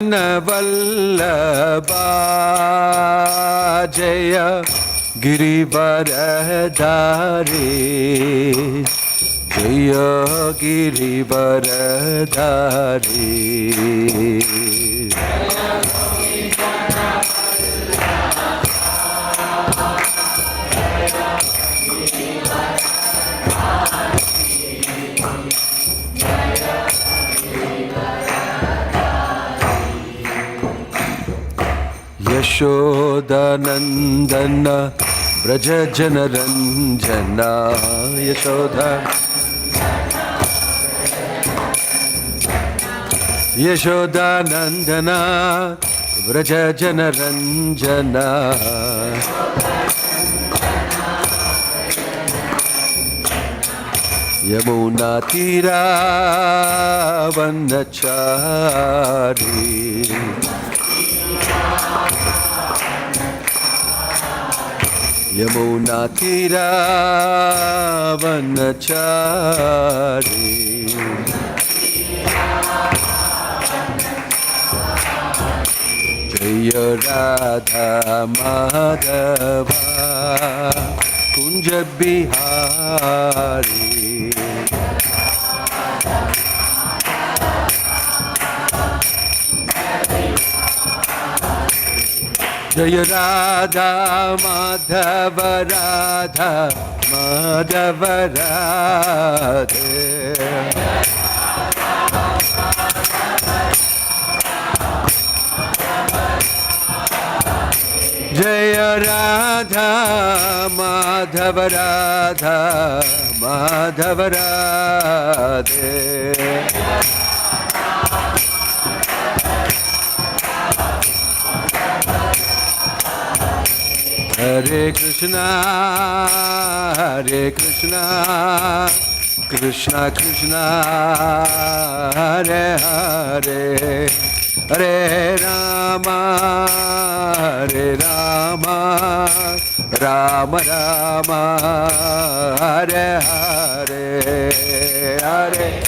Vallabha Jaya Girivaradhari Jaya Girivaradhari Yashoda Nandana Braja Janaranjana Yashoda Yashoda Nandana Braja Janaranjana Yamuna Tira Vanachari Yamuna Tira Vanachari Jaya Radha Madhava Kunja Bihari Jaya Radha Madhava Radha Madhava Radhe Jaya Radha Madhava Radha Madhava Radhe Hare Krishna, Hare Krishna, Krishna Krishna, Hare Hare, Hare Rama, Hare Rama, Rama Rama, Hare Hare, Hare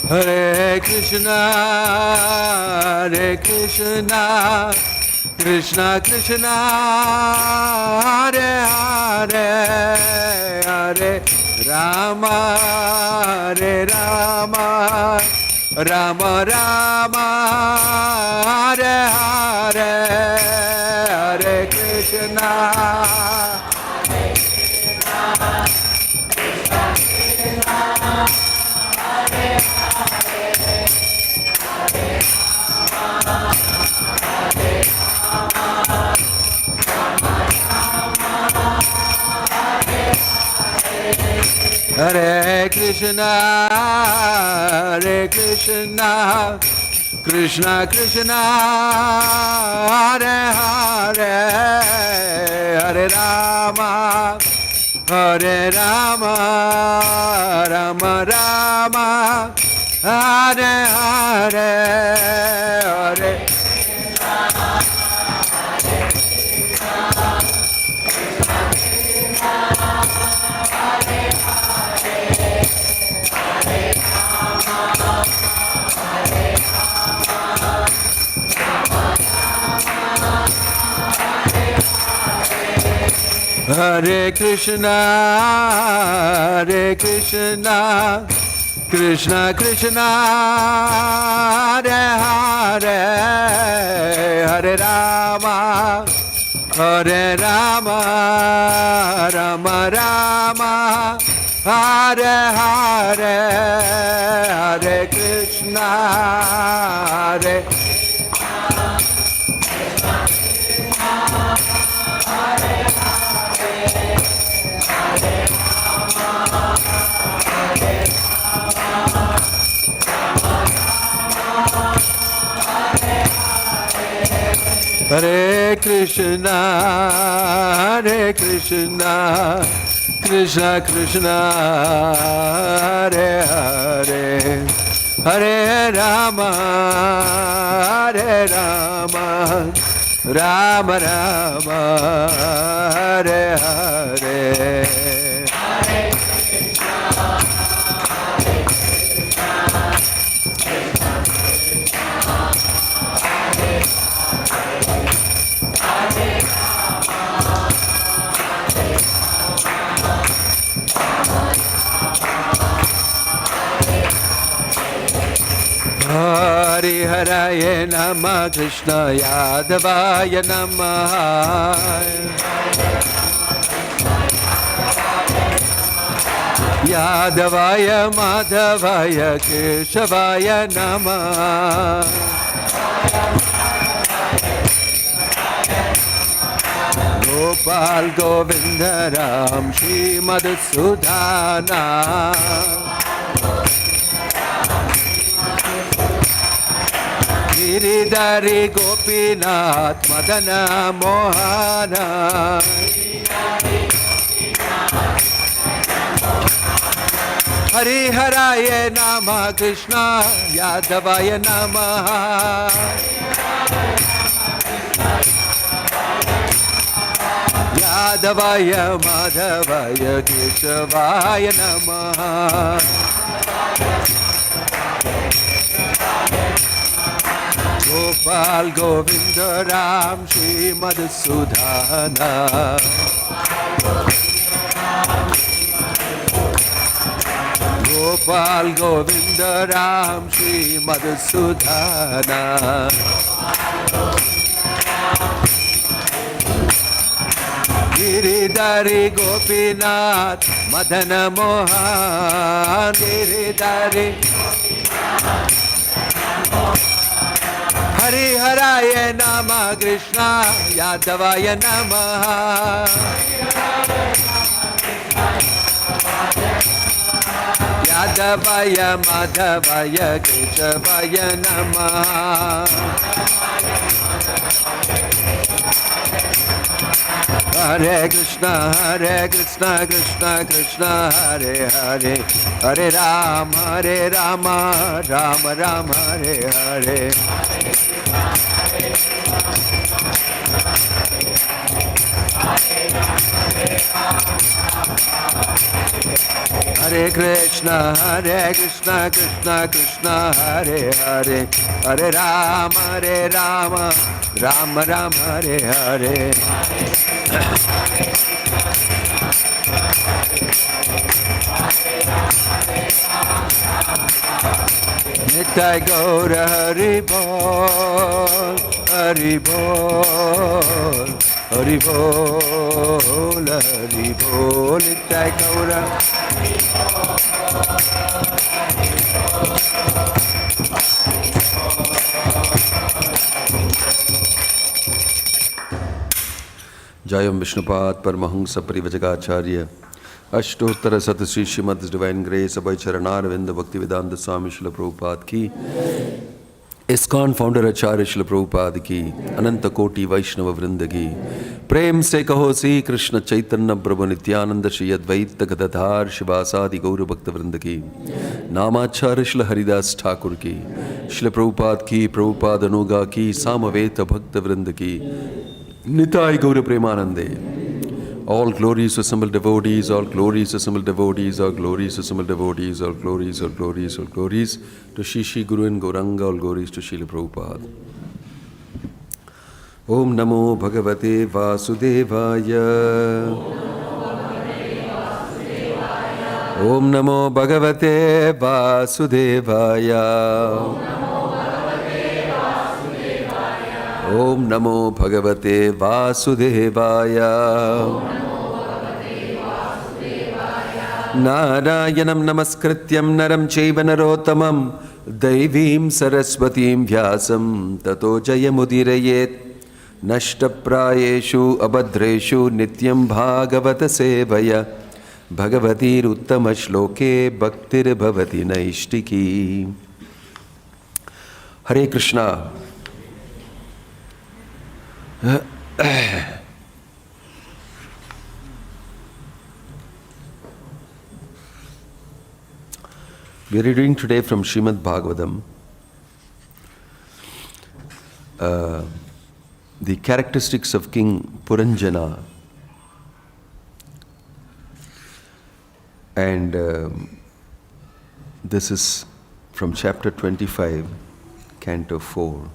Hare Krishna, Hare Krishna, Krishna Krishna, Hare Hare, Hare Rama, Hare Rama, Rama Rama, Hare Hare, Hare Krishna. Hare Krishna, Hare Krishna, Krishna Krishna, Hare Hare, Hare Rama, Hare Rama, Rama Rama, Hare Hare, Hare Hare Krishna, Hare Krishna, Krishna Krishna, Hare Hare, Hare Rama, Hare Rama, Rama Rama, Hare Hare, Hare Krishna, Hare Hare Krishna, Hare Krishna, Krishna Krishna, Hare Hare. Hare Hare Rama Hare Rama Rama Rama Hare Hare Hari Haraya Namah Krishna Yadavaya Namah Yadavaya Madhavaya Keshavaya Namah Gopal Govinda Ram Srimad Sudhana Giridhari Gopinath Madana Mohana Hari Haraya Namah Krishna Yadavaya Namah Yadavaya Madhavaya Keshavaya Namah Gopal Govinda Ram Srimad Sudhana Gopal Govinda Ram Srimad Sudhana Giridhari Gopinath Madana Mohan Giridhari Hari Haraya Namah Krishna Yadavaya Namah Yadavaya Madhavaya Keshavaya Namah Hare Krishna Krishna Krishna Hare Hare Hare Rama Rama Rama Hare Hare Hare Krishna Krishna Krishna Hare Hare Hare Rama Rama Rama Hare Hare Nitai Gaura Hari Bol Hari Bol Hari Bol Hari Bol Nitai Gaura Jayam Vishnupad Paramahamsa Parivajagacharya Ashtottara Sat Sri Srimad Divine Grace Abhay Charanarvinda Bhaktivedanta Swami Srila Prabhupada ki ISKCON Founder Acharya Srila Prabhupada ki Ananta Koti Vaishnava Vrinda ki Prem se kaho Sri Krishna Chaitanya Prabhu Nityananda Shri Advaita Gadadhar Shivasadi Gaura Bhakta Vrinda ki Namacharya Srila Haridas Thakur ki Srila Prabhupada ki Prabhupada Anuga ki Samaveta Bhakta Vrinda ki Nitai Gaura Premanande All glories to assembled devotees, all glories to assembled devotees, all glories to assembled devotees, all glories, all glories, all glories to Shishi Guru and Gauranga, all glories to Srila Prabhupada. Om Namo Bhagavate Vasudevaya. Om Namo Bhagavate Vasudevaya. Om Namo Bhagavate Vasudevaya. Narayanam Namaskrityam Naram Chaiva Narottamam Daivim Saraswatim Vyasam Tato Jayamudirayet Nashtaprayeshu Abhadreshu Nityam Bhagavata Sevaya Bhagavatir Uttama Shloke Bhaktir Bhavati Naishtiki. Hare Krishna. We are reading today from Srimad Bhagavatam, the characteristics of King Puranjana. And this is from chapter 25, canto 4.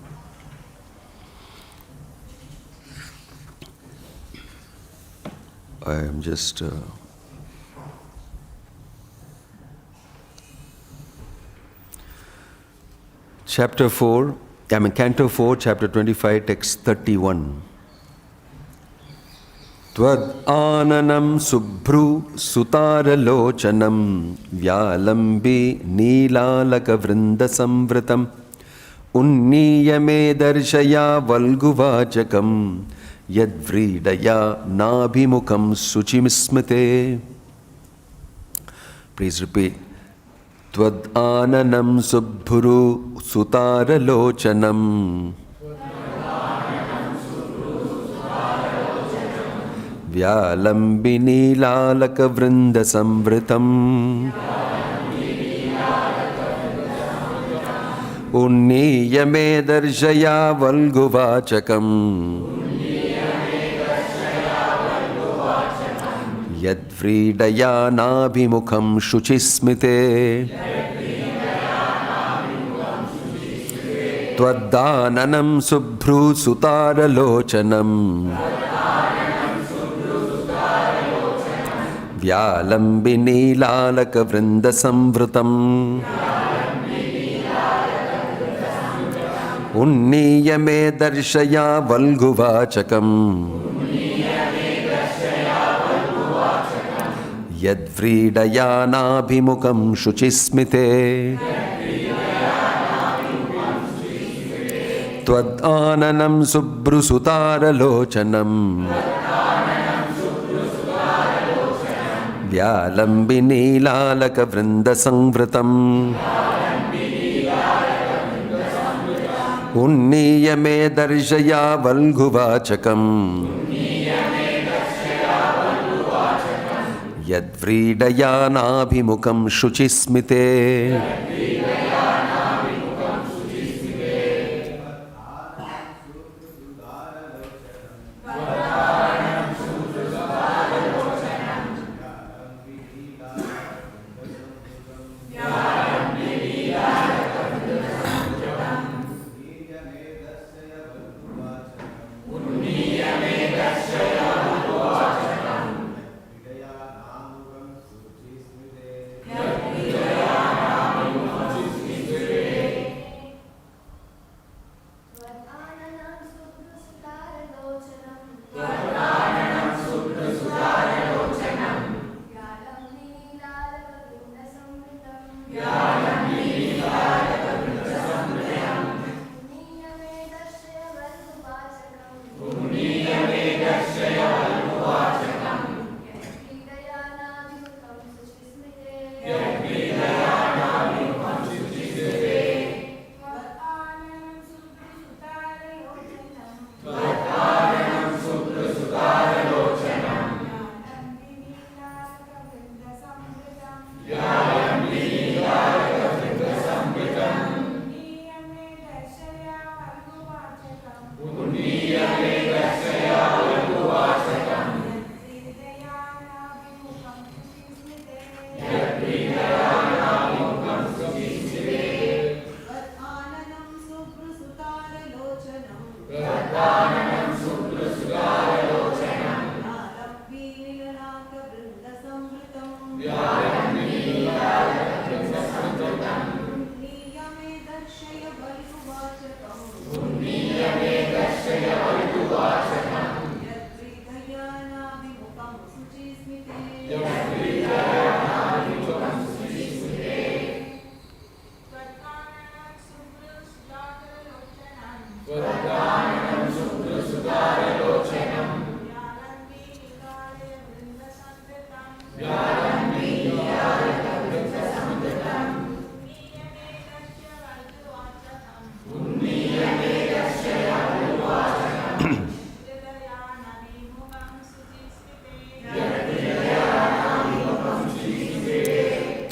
I am just canto 4, chapter 25, text 31. Tvad ananam subhru sutaralochanam vyalambi neelalaka vrinda samvritam unniyame darshaya valguvachakam yadvridaya nabhimukam suchimismite. Please repeat. Tvad ananam subhru sutaralochanam vyalambini lalaka vrinda samvritam unniyame darshaya valguvachakam yadvridaya nabhimukham shuchismite. Tvadananam subhru sutaralochanam vyalambini lalaka vrinda samvritam unniyame darshaya valguvachakam yadvridaya nabhimukam shuchismite. Tvadananam subhru sutaralochanam vyalambini lalaka vrinda samvritam unniyame darshaya valguvachakam yadvridaya nabhimukam shuchismite.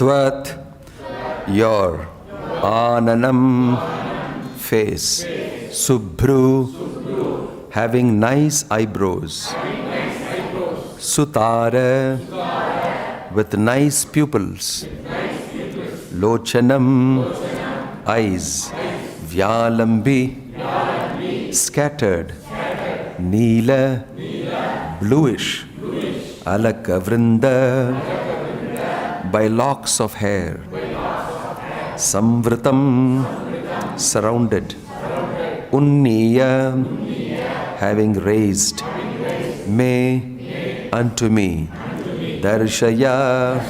Tvat your Ananam face. Subhru, having nice eyebrows. Sutara, with nice pupils. Lochanam, eyes. Vyalambi, scattered. Neela, bluish. Alakavrinda, by locks of hair. Samvritam, surrounded. Unniya, having raised. Me, unto me. Darshaya,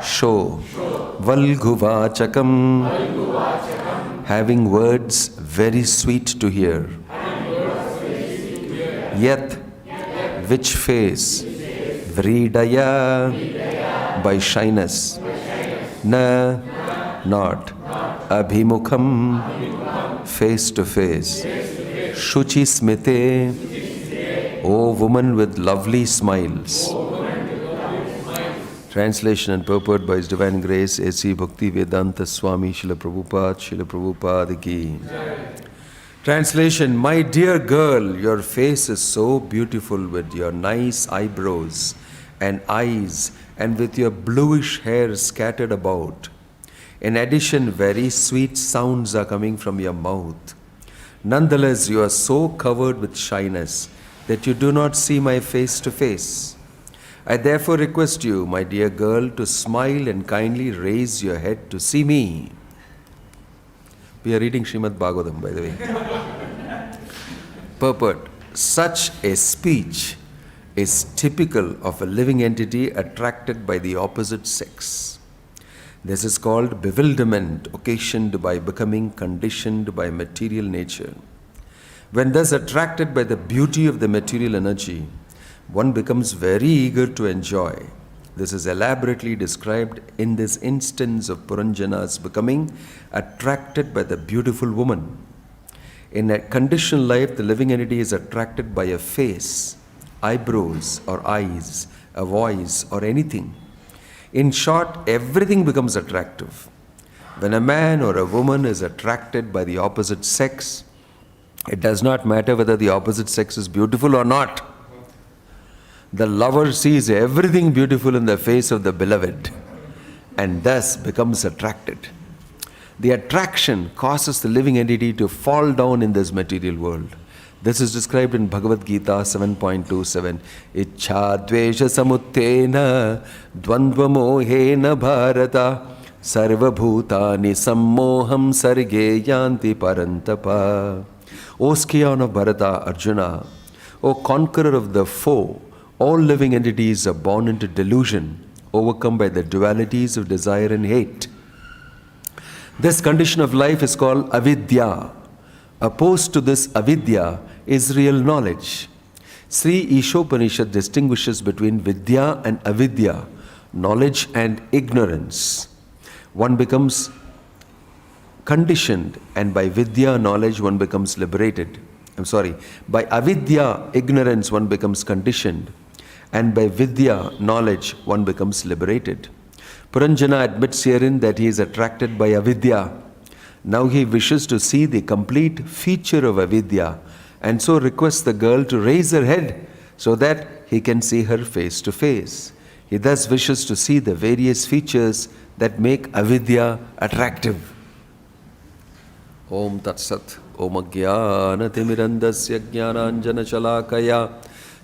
show. Valguvachakam, having words very sweet to hear. Yat, which face. Vridaya, by shyness. Na, not. Abhimukham, face to face. Shuchi smite, O woman with lovely smiles. Translation and purport by His Divine Grace A.C. Bhakti Vedanta Swami Srila Prabhupada ki. Translation: My dear girl, your face is so beautiful with your nice eyebrows and eyes and with your bluish hair scattered about. In addition, very sweet sounds are coming from your mouth. Nonetheless, you are so covered with shyness that you do not see my face to face. I therefore request you, my dear girl, to smile and kindly raise your head to see me. We are reading Srimad Bhagavatam, by the way. Purport: such a speech is typical of a living entity attracted by the opposite sex. This is called bewilderment occasioned by becoming conditioned by material nature. When thus attracted by the beauty of the material energy, one becomes very eager to enjoy. This is elaborately described in this instance of Puranjana's becoming attracted by the beautiful woman. In a conditioned life, the living entity is attracted by a face, eyebrows or eyes, a voice or anything. In short, everything becomes attractive. When a man or a woman is attracted by the opposite sex, it does not matter whether the opposite sex is beautiful or not. The lover sees everything beautiful in the face of the beloved and thus becomes attracted. The attraction causes the living entity to fall down in this material world. This is described in Bhagavad Gita 7.27. Ichha dvesha samuttena dvandva mohena bharata sarva bhutani sammoham sarge yanti parantapa. O scion of Bharata, Arjuna, O conqueror of the foe, all living entities are born into delusion, overcome by the dualities of desire and hate. This condition of life is called Avidya. Opposed to this Avidya is real knowledge. Sri Ishopanishad distinguishes between Vidya and Avidya, knowledge and ignorance. One becomes conditioned, and by Vidya, knowledge, one becomes liberated. By Avidya, ignorance, one becomes conditioned, and by Vidya, knowledge, one becomes liberated. Puranjana admits herein that he is attracted by Avidya. Now he wishes to see the complete feature of Avidya, and so requests the girl to raise her head so that he can see her face to face. He thus wishes to see the various features that make Avidya attractive. Om Tat Sat. Om Ajnana Timirandasya Jnananjana Shalakaya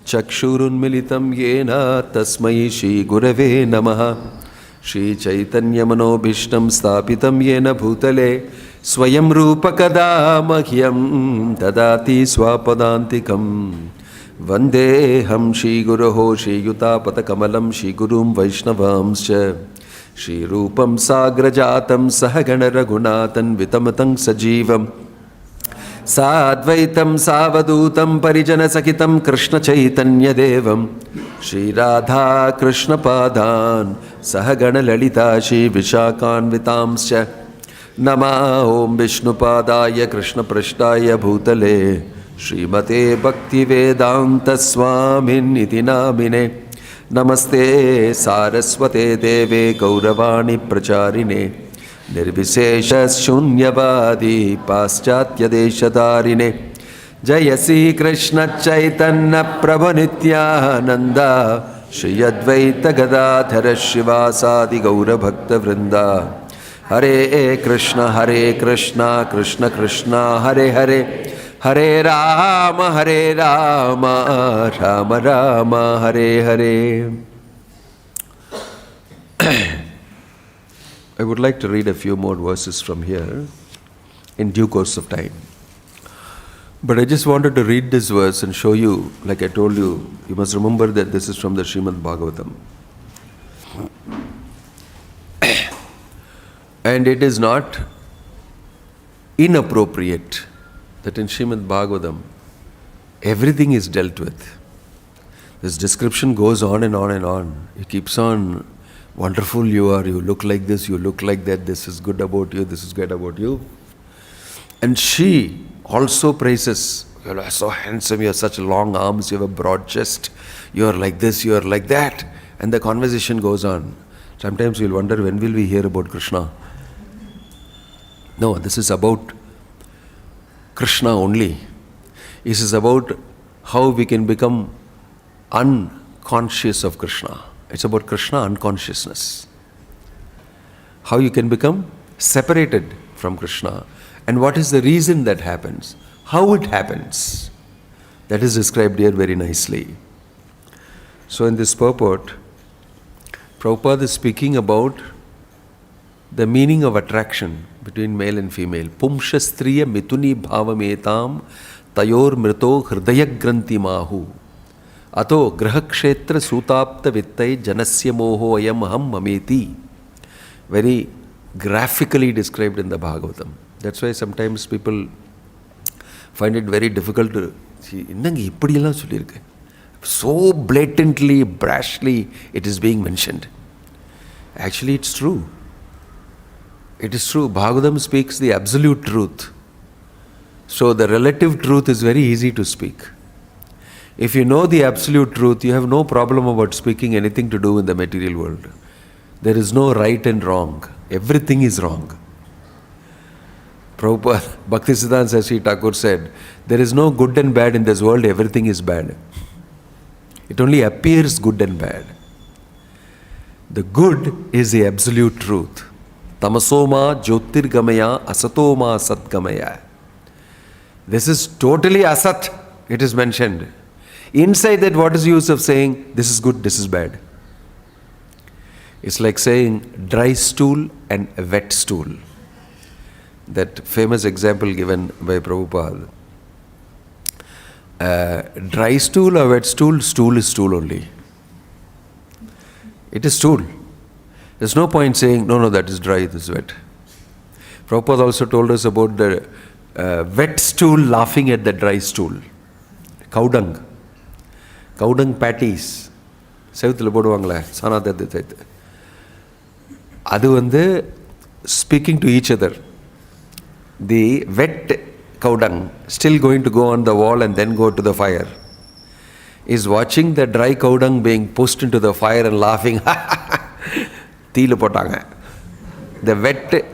Chakshurun Militam Yena Tasmai Shri Gurave Namaha. Shri Chaitanya Manobhishtam Sthapitam Yena Bhutale Swayam Rupa Kada Mahyam Tadati Swapadantikam Vandeham Shri Guruho Shri Yutapata Kamalam Shri Gurum Vaishnavamscha Shri Rupam Sagrajatam Sahagana Raghunatan Vitamatang Sajivam Sadvaitam Savadutam Parijana Sakitam Krishna Chaitanya Devam Shri Radha Krishna Padan Sahagana Lalita Shri Vishakan Vitamscha Nama Om Vishnu Padaya Krishna Prashtaya Bhutale Srimate Bhakti Vedanta Swamin Iti Namine Namaste Saraswate Deve Gauravani Pracharine Nirvishesha Shunyavadi Paschatya Deshadarine Jaya Sri Krishna Chaitanya Prabhu Nityananda Shri Advaita Gadadhara Shivasadi Gaura Bhakta Vrinda Hare Krishna Krishna Krishna Hare Hare Hare Rama Rama Rama Hare Hare. I would like to read a few more verses from here in due course of time. But I just wanted to read this verse and show you, like I told you, you must remember that this is from the Srimad Bhagavatam. And it is not inappropriate that in Srimad Bhagavatam, everything is dealt with. This description goes on and on and on. It keeps on, wonderful you are, you look like this, you look like that, this is good about you, this is good about you. And she also praises, you are so handsome, you have such long arms, you have a broad chest, you are like this, you are like that. And the conversation goes on. Sometimes you'll wonder, when will we hear about Krishna? No, this is about Krishna only. This is about how we can become unconscious of Krishna. It's about Krishna unconsciousness. How you can become separated from Krishna. And what is the reason that happens? How it happens? That is described here very nicely. So in this purport, Prabhupada is speaking about the meaning of attraction between male and female. Pumshastriya mituni bhavametam tayor mrito hridaya granti mahu. Ato grahakshetra sutapta vittai janasya moho ayam aham mameti. Very graphically described in the Bhagavatam. That's why sometimes people find it very difficult to see. So blatantly, brashly it is being mentioned. Actually it's true. It is true. Bhagavatam speaks the absolute truth. So the relative truth is very easy to speak. If you know the absolute truth, you have no problem about speaking anything to do in the material world. There is no right and wrong. Everything is wrong. Prabhupada, Bhaktisiddhanta Saraswati Thakur said, there is no good and bad in this world, everything is bad. It only appears good and bad. The good is the absolute truth. Tamasoma jyotirgamaya asatoma satgamaya. This is totally asat, it is mentioned. Inside that, what is the use of saying, this is good, this is bad? It's like saying dry stool and a wet stool. That famous example given by Prabhupada. Dry stool or wet stool, stool is stool only. It is stool. There's no point saying, no, that is dry, this is wet. Prabhupada also told us about the wet stool laughing at the dry stool. Cow dung. Cow dung patties. Sevithila poduvangala, sana thadhu. Adu vandu speaking to each other. The wet cow dung, still going to go on the wall and then go to the fire, is watching the dry cow dung being pushed into the fire and laughing. Teelu potanga. The wet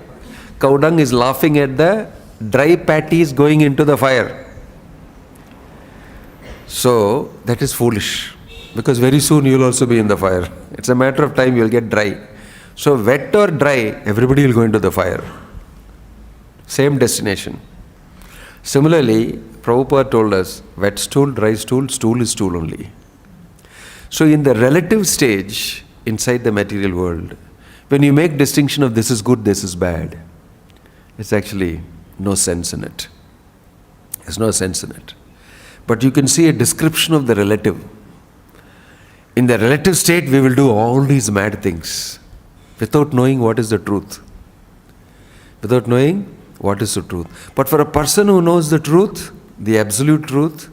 cow dung is laughing at the dry patties going into the fire. So that is foolish, because very soon you will also be in the fire. It's a matter of time you will get dry. So wet or dry, everybody will go into the fire. Same destination. Similarly, Prabhupada told us, wet stool, dry stool, stool is stool only. So in the relative stage inside the material world, when you make distinction of this is good, this is bad, it's actually no sense in it. There's no sense in it. But you can see a description of the relative. In the relative state, we will do all these mad things without knowing what is the truth. Without knowing what is the truth. But for a person who knows the truth, the absolute truth,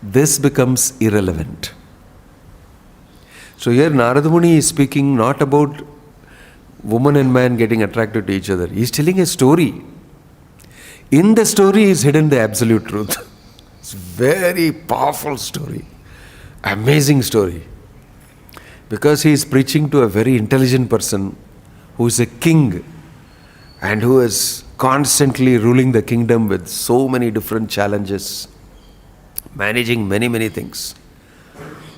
this becomes irrelevant. So here Narada Muni is speaking not about woman and man getting attracted to each other. He is telling a story. In the story is hidden the absolute truth. It's a very powerful story. Amazing story. Because he is preaching to a very intelligent person who is a king and who is constantly ruling the kingdom with so many different challenges, managing many, many things.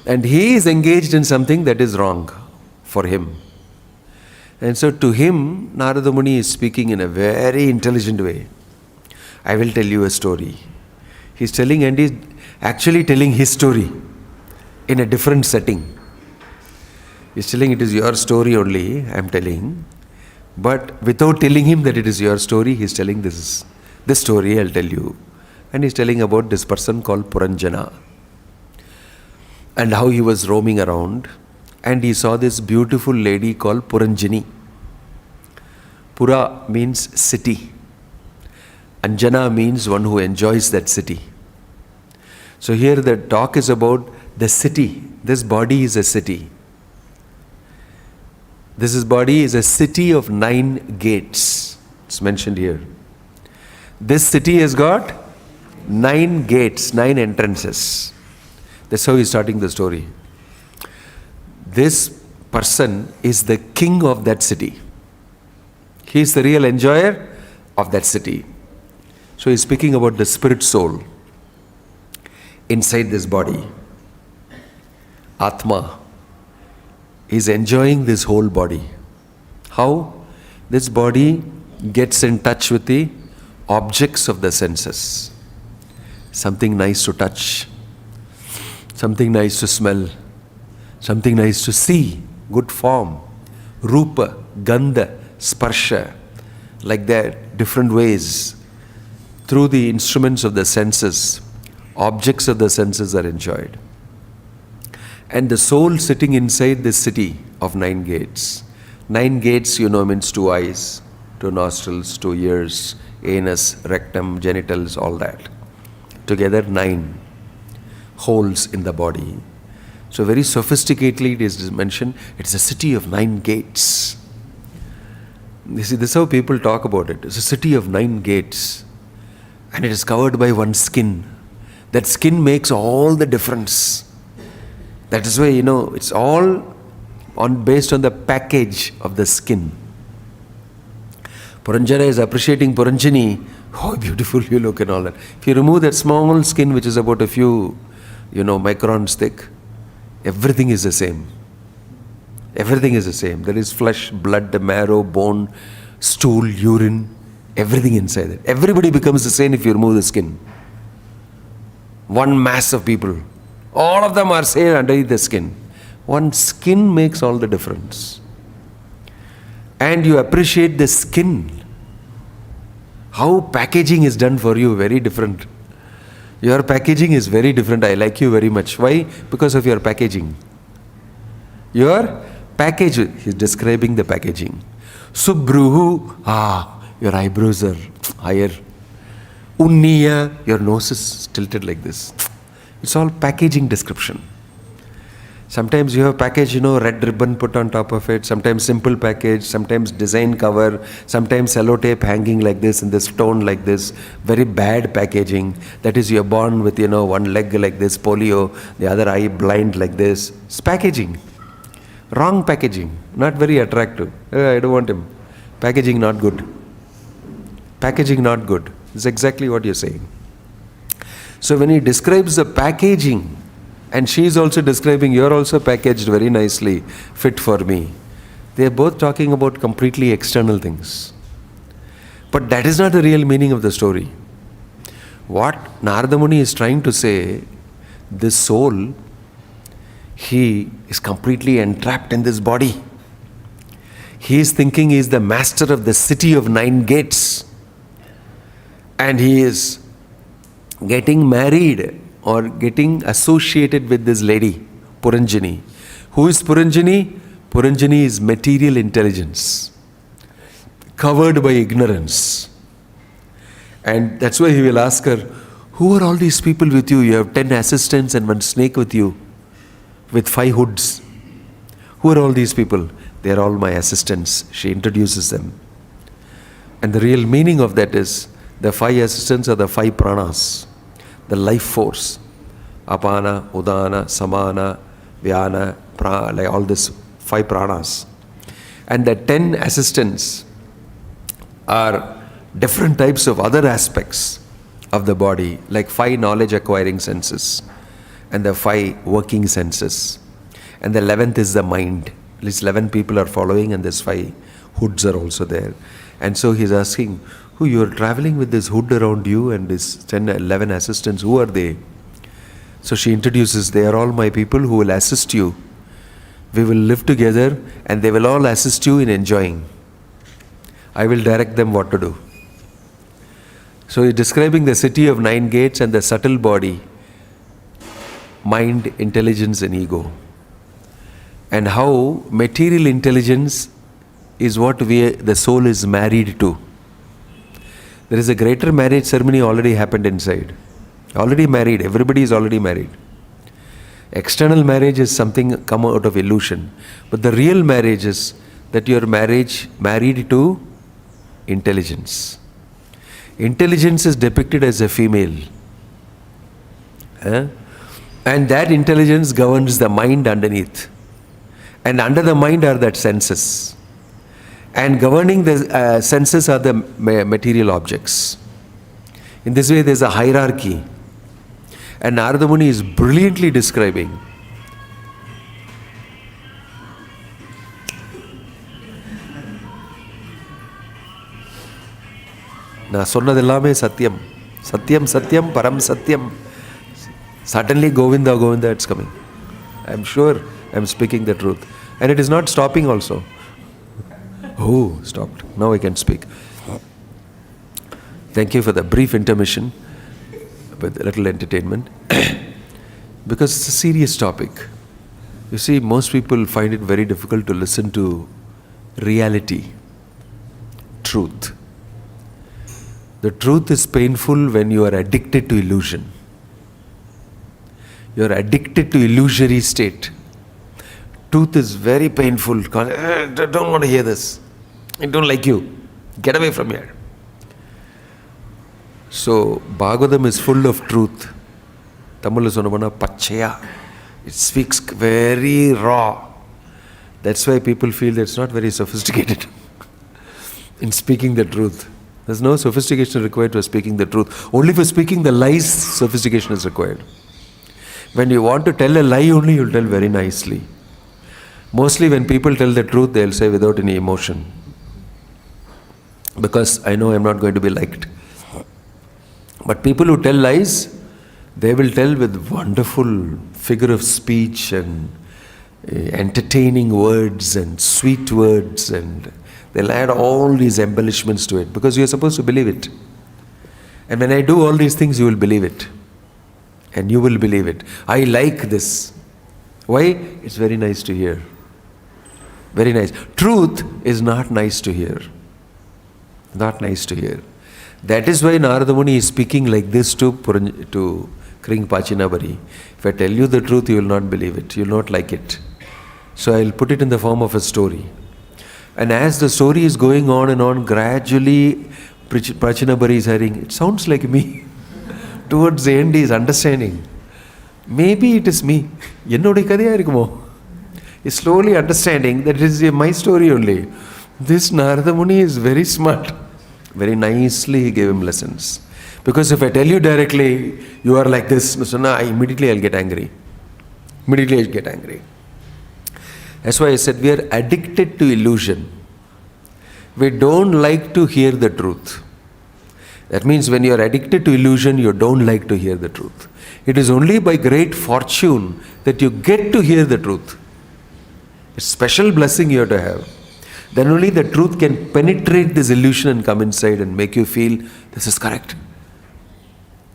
And he is engaged in something that is wrong for him. And so to him, Narada Muni is speaking in a very intelligent way. I will tell you a story. He's telling, and he's actually telling his story in a different setting. He's telling it is your story only, I'm telling. But without telling him that it is your story, he's telling this story I'll tell you. And he's telling about this person called Puranjana. And how he was roaming around. And he saw this beautiful lady called Puranjani. Pura means city. Anjana means one who enjoys that city. So here the talk is about the city. This body is a city. This body is a city of 9 gates. It's mentioned here. This city has got 9 gates, 9 entrances. That's how he's starting the story. This person is the king of that city. He is the real enjoyer of that city. So he's speaking about the spirit soul inside this body. Atma is enjoying this whole body. How? This body gets in touch with the objects of the senses. Something nice to touch, something nice to smell, something nice to see, good form, rupa, gandha, sparsha, like that, different ways. Through the instruments of the senses, objects of the senses are enjoyed. And the soul sitting inside this city of 9 gates. 9 gates, means 2 eyes, 2 nostrils, 2 ears, anus, rectum, genitals, all that. Together 9 holes in the body. So very sophisticatedly it is mentioned, it's a city of 9 gates. You see, this is how people talk about it. It's a city of 9 gates. And it is covered by one skin. That skin makes all the difference. That is why, it's all based on the package of the skin. Puranjana is appreciating Puranjani. Oh, beautiful you look and all that. If you remove that small skin, which is about a few, microns thick, everything is the same. Everything is the same. There is flesh, blood, marrow, bone, stool, urine, everything inside it. Everybody becomes the same if you remove the skin. One mass of people. All of them are same underneath the skin. One skin makes all the difference. And you appreciate the skin. How packaging is done for you, very different. Your packaging is very different. I like you very much. Why? Because of your packaging. Your package, he's describing the packaging. Subruhu, your eyebrows are higher. Unniya, your nose is tilted like this. It's all packaging description. Sometimes you have package, red ribbon put on top of it. Sometimes simple package, sometimes design cover, sometimes sellotape hanging like this in this stone like this. Very bad packaging. That is, you're born with, one leg like this, polio, the other eye blind like this. It's packaging. Wrong packaging. Not very attractive. I don't want him. Packaging not good. Packaging not good. It's exactly what you're saying. So when he describes the packaging, and she is also describing, you're also packaged very nicely, fit for me. They are both talking about completely external things. But that is not the real meaning of the story. What Narada Muni is trying to say, this soul, he is completely entrapped in this body. He is thinking he is the master of the city of 9 gates. And he is getting married or getting associated with this lady, Puranjani. Who is Puranjani? Puranjani is material intelligence, covered by ignorance. And that's why he will ask her, who are all these people with you? You have 10 assistants and 1 snake with you, with 5 hoods. Who are all these people? They are all my assistants. She introduces them. And the real meaning of that is, the 5 assistants are the 5 pranas, the life force. Apana, Udana, Samana, Vyana, Prana, like all this 5 pranas. And the 10 assistants are different types of other aspects of the body, like 5 knowledge acquiring senses and the 5 working senses. And the 11th is the mind. At least 11 people are following, and these 5 hoods are also there. And so he's asking, who you are traveling with this hood around you and this 10, 11 assistants, who are they? So she introduces, they are all my people who will assist you. We will live together and they will all assist you in enjoying. I will direct them what to do. So he's describing the city of 9 gates and the subtle body, mind, intelligence and ego. And how material intelligence is what the soul is married to. There is a greater marriage ceremony already happened inside. Already married, everybody is already married. External marriage is something come out of illusion. But the real marriage is that you are married to intelligence. Intelligence is depicted as a female. And that intelligence governs the mind underneath. And under the mind are the senses. And governing the senses are the material objects. In this way there is a hierarchy. And Narada Muni is brilliantly describing நான் சொன்னதெல்லாமே சத்தியம் சத்தியம் சத்தியம் பரம் சத்தியம். Suddenly Govinda Govinda it's coming. I am sure I am speaking the truth. And it is not stopping also. Oh, stopped. Now I can speak. Thank you for the brief intermission with a little entertainment. Because it's a serious topic. You see, most people find it very difficult to listen to reality, truth. The truth is painful when you are addicted to illusion. You are addicted to illusory state. Truth is very painful. I don't want to hear this. I don't like you. Get away from here. So, Bhagavatam is full of truth. Tamil is pachaya. It speaks very raw. That's why people feel that it's not very sophisticated in speaking the truth. There's no sophistication required for speaking the truth. Only for speaking the lies, sophistication is required. When you want to tell a lie only, you'll tell very nicely. Mostly when people tell the truth, they'll say without any emotion. Because I know I'm not going to be liked. But people who tell lies, they will tell with wonderful figure of speech and entertaining words and sweet words, and they'll add all these embellishments to it because you're supposed to believe it. And when I do all these things, you will believe it. And you will believe it. I like this. Why? It's very nice to hear. Very nice. Truth is not nice to hear. Not nice to hear. That is why Narada Muni is speaking like this to Kring Pachinabari. If I tell you the truth, you will not believe it. You will not like it. So I will put it in the form of a story. And as the story is going on and on, gradually Pachinabari is hearing, it sounds like me. Towards the end he is understanding. Maybe it is me. He's slowly understanding that it is my story only. This Narada Muni is very smart. Very nicely he gave him lessons. Because if I tell you directly, you are like this, so now immediately I'll get angry. Immediately I'll get angry. That's why I said we are addicted to illusion. We don't like to hear the truth. That means when you are addicted to illusion, you don't like to hear the truth. It is only by great fortune that you get to hear the truth. It's a special blessing you have to have. Then only the truth can penetrate this illusion and come inside and make you feel, this is correct.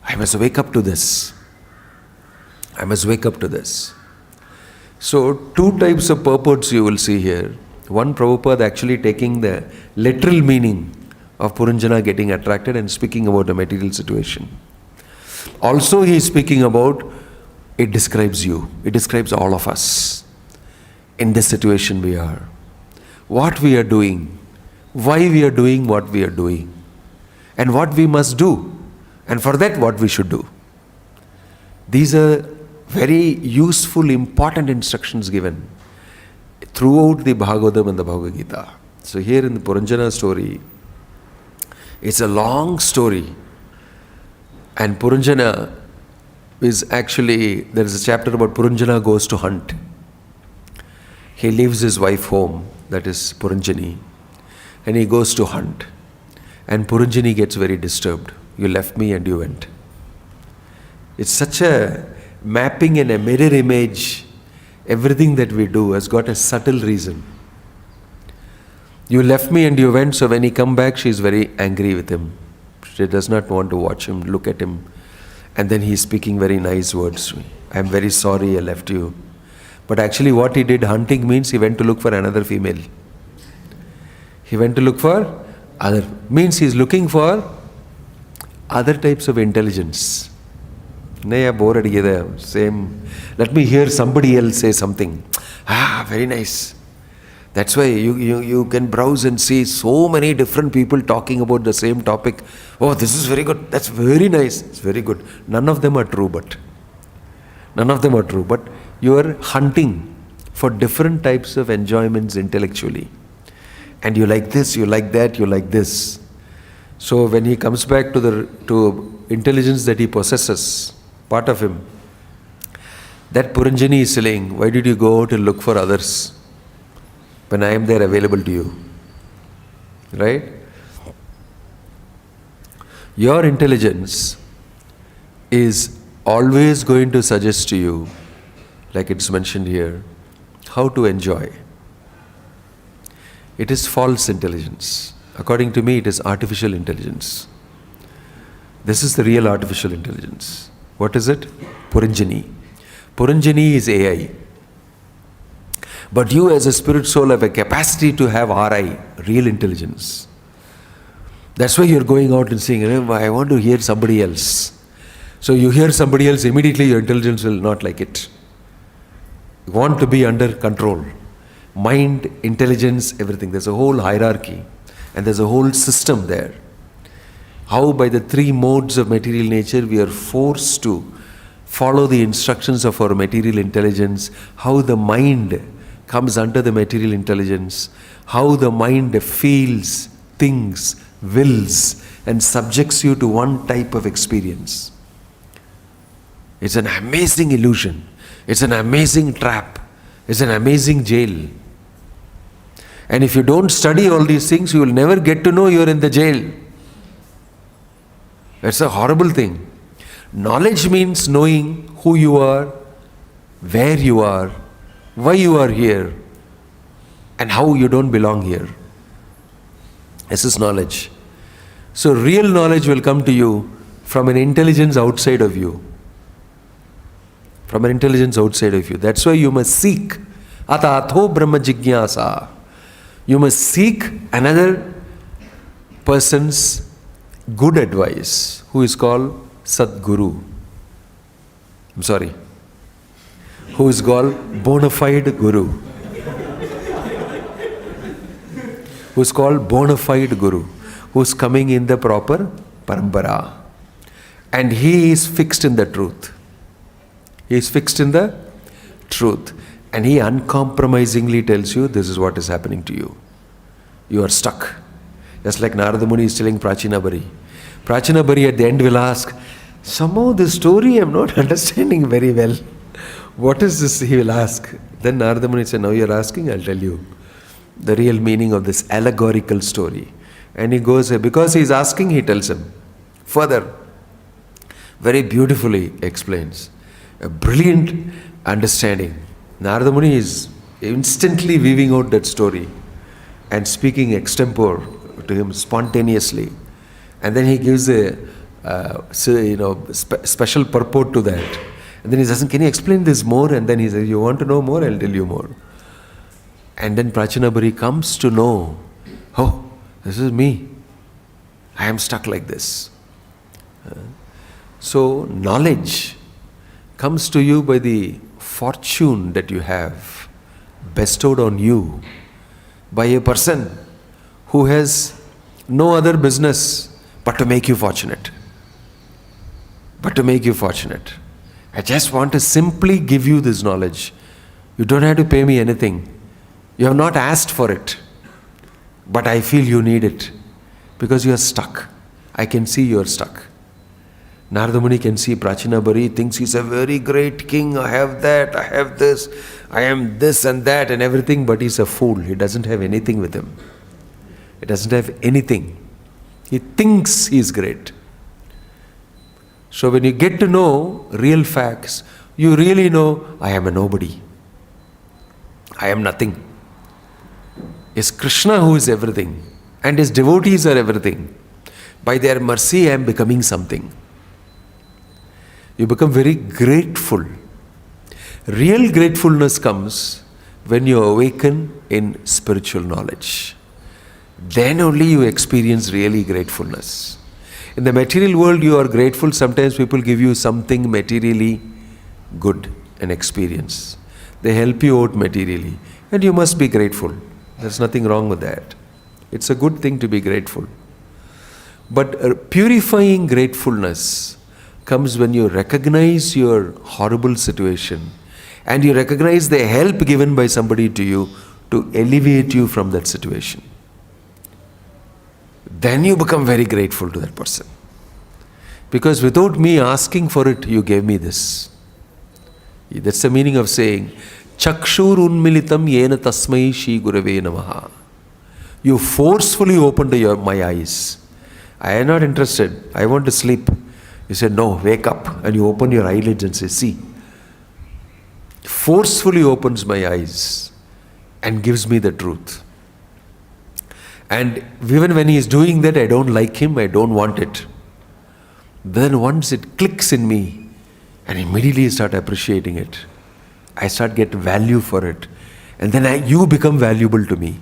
I must wake up to this. I must wake up to this. So, 2 types of purports you will see here. One Prabhupada actually taking the literal meaning of Puranjana getting attracted and speaking about a material situation. Also he is speaking about, it describes you. It describes all of us. In this situation we are. What we are doing. Why we are doing what we are doing. And what we must do. And for that what we should do. These are very useful, important instructions given throughout the Bhagavatam and the Bhagavad Gita. So here in the Puranjana story, It's a long story. And Puranjana is actually, there is a chapter about Puranjana goes to hunt. He leaves his wife home, that is Puranjani, and he goes to hunt. And Puranjani gets very disturbed. You left me and you went. It's such a mapping and a mirror image. Everything that we do has got a subtle reason. You left me and you went, so when he come back, she is very angry with him. She does not want to watch him, look at him. And then he is speaking very nice words to me. I am very sorry I left you. But actually what he did, hunting, means he went to look for another female. He went to look for other, means he is looking for other types of intelligence. Same. Let me hear somebody else say something. Very nice. That's why you can browse and see so many different people talking about the same topic. Oh, this is very good. That's very nice. It's very good. None of them are true, but you are hunting for different types of enjoyments intellectually. And you like this, you like that, you like this. So when he comes back to intelligence that he possesses, part of him, that Puranjani is saying, why did you go to look for others when I am there available to you? Right? Your intelligence is always going to suggest to you, like it's mentioned here, how to enjoy. It is false intelligence. According to me, it is artificial intelligence. This is the real artificial intelligence. What is it? Puranjani. Puranjani is AI. But you as a spirit soul have a capacity to have RI, real intelligence. That's why you're going out and saying, I want to hear somebody else. So you hear somebody else, immediately your intelligence will not like it. You want to be under control. Mind, intelligence, everything. There's a whole hierarchy and there's a whole system there. How by the three modes of material nature we are forced to follow the instructions of our material intelligence, how the mind comes under the material intelligence, how the mind feels, thinks, wills, and subjects you to one type of experience. It's an amazing illusion. It's an amazing trap. It's an amazing jail. And if you don't study all these things, you will never get to know you're in the jail. It's a horrible thing. Knowledge means knowing who you are, where you are, why you are here, and how you don't belong here. This is knowledge. So real knowledge will come to you from an intelligence outside of you. From an intelligence outside of you. That's why you must seek. Ata atho brahma jigyasa. You must seek another person's good advice, who is called Sadguru. I'm sorry. Who is called bona fide Guru. Who is called bona fide Guru. Who is coming in the proper parampara. And he is fixed in the truth. He is fixed in the truth. And he uncompromisingly tells you, this is what is happening to you. You are stuck. Just like Narada Muni is telling Prachina Bari. Prachina Bari at the end will ask, somehow this story I am not understanding very well. What is this? He will ask. Then Narada Muni said, now you are asking, I'll tell you the real meaning of this allegorical story. And he goes, because he is asking, he tells him. Further, very beautifully explains. A brilliant understanding. Narada Muni is instantly weaving out that story and speaking extempore to him spontaneously. And then he gives a special purport to that. And then he says, can you explain this more? And then he says, you want to know more? I'll tell you more. And then Prachina Bari comes to know, oh, this is me. I am stuck like this. So knowledge comes to you by the fortune that you have bestowed on you by a person who has no other business but to make you fortunate. But to make you fortunate. I just want to simply give you this knowledge. You don't have to pay me anything. You have not asked for it. But I feel you need it. Because you are stuck. I can see you are stuck. Narada Muni can see Prachina Bari, thinks he's a very great king, I have that, I have this, I am this and that and everything, but he's a fool. He doesn't have anything with him. He doesn't have anything. He thinks he's great. So when you get to know real facts, you really know, I am a nobody. I am nothing. It's Krishna who is everything, and his devotees are everything. By their mercy, I am becoming something. You become very grateful. Real gratefulness comes when you awaken in spiritual knowledge. Then only you experience really gratefulness. In the material world, you are grateful. Sometimes people give you something materially good, an experience. They help you out materially, and you must be grateful. There's nothing wrong with that. It's a good thing to be grateful. But purifying gratefulness comes when you recognize your horrible situation and you recognize the help given by somebody to you to alleviate you from that situation. Then you become very grateful to that person. Because without me asking for it, you gave me this. That's the meaning of saying, Chakshur unmilitam yena tasmai Shri Gurave namaha. You forcefully opened my eyes. I am not interested. I want to sleep. You said, no, wake up. And you open your eyelids and say, see. Forcefully opens my eyes and gives me the truth. And even when he is doing that, I don't like him, I don't want it. Then once it clicks in me, and immediately I start appreciating it. I start getting value for it. And then you become valuable to me.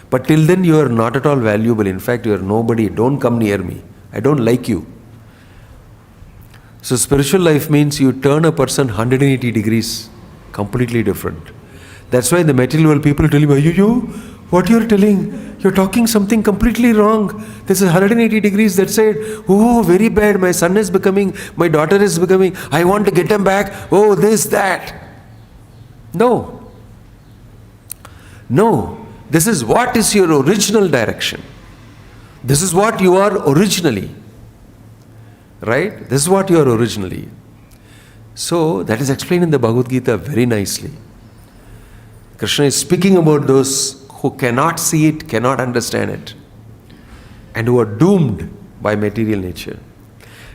But till then you are not at all valuable. In fact, you are nobody. Don't come near me. I don't like you. So spiritual life means you turn a person 180 degrees, completely different. That's why in the material world people tell me, you, what you're telling, you're talking something completely wrong. This is 180 degrees that side. Oh, very bad. My son is becoming, my daughter is becoming, I want to get them back. Oh, this, that. No. No. This is what is your original direction. This is what you are originally. Right? This is what you are originally. So, that is explained in the Bhagavad Gita very nicely. Krishna is speaking about those who cannot see it, cannot understand it, and who are doomed by material nature.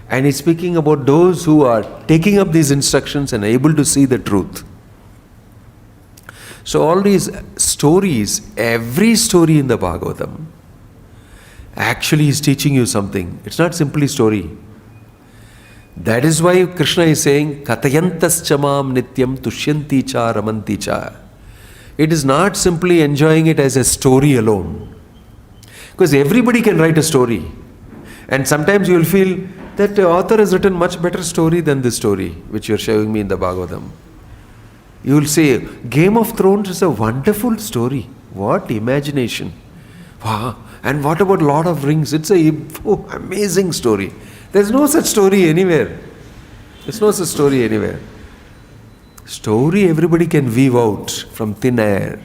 And he's speaking about those who are taking up these instructions and able to see the truth. So all these stories, every story in the Bhagavatam actually is teaching you something. It's not simply story. That is why Krishna is saying, Katayantas chamam nityam tushyanti cha ramanti cha. It is not simply enjoying it as a story alone. Because everybody can write a story. And sometimes you will feel that the author has written much better story than this story, which you are showing me in the Bhagavatam. You will say, Game of Thrones is a wonderful story. What imagination. Wow. And what about Lord of Rings? It's an amazing story. There's no such story anywhere. There's no such story anywhere. Story everybody can weave out from thin air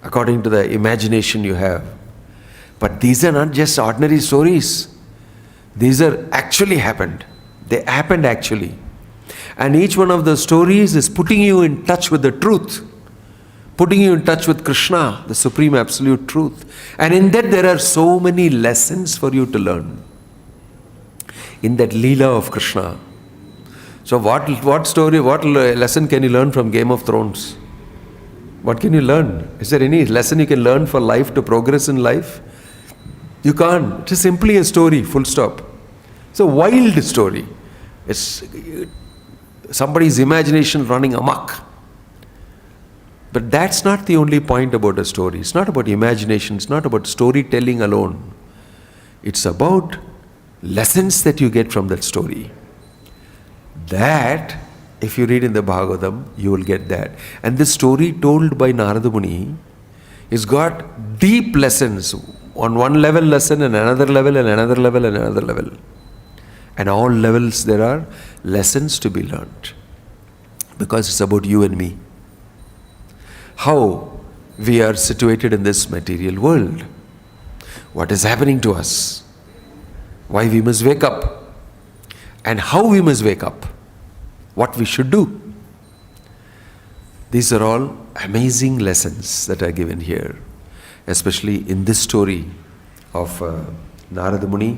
according to the imagination you have. But these are not just ordinary stories. These are actually happened. They happened actually. And each one of the stories is putting you in touch with the truth. Putting you in touch with Krishna, the supreme absolute truth. And in that there are so many lessons for you to learn. In that Leela of Krishna. So what story, what lesson can you learn from Game of Thrones? What can you learn? Is there any lesson you can learn for life, to progress in life? You can't. It is simply a story, full stop. It's a wild story. It's somebody's imagination running amok. But that's not the only point about a story. It's not about imagination. It's not about storytelling alone. It's about lessons that you get from that story. That, if you read in the Bhagavatam, you will get that. And this story told by Narada Muni has got deep lessons. On one level lesson, and another level, and another level, and another level. And all levels there are lessons to be learned. Because it's about you and me. How we are situated in this material world. what is happening to us, why we must wake up, and how we must wake up, what we should do. These are all amazing lessons that are given here, especially in this story of Narada Muni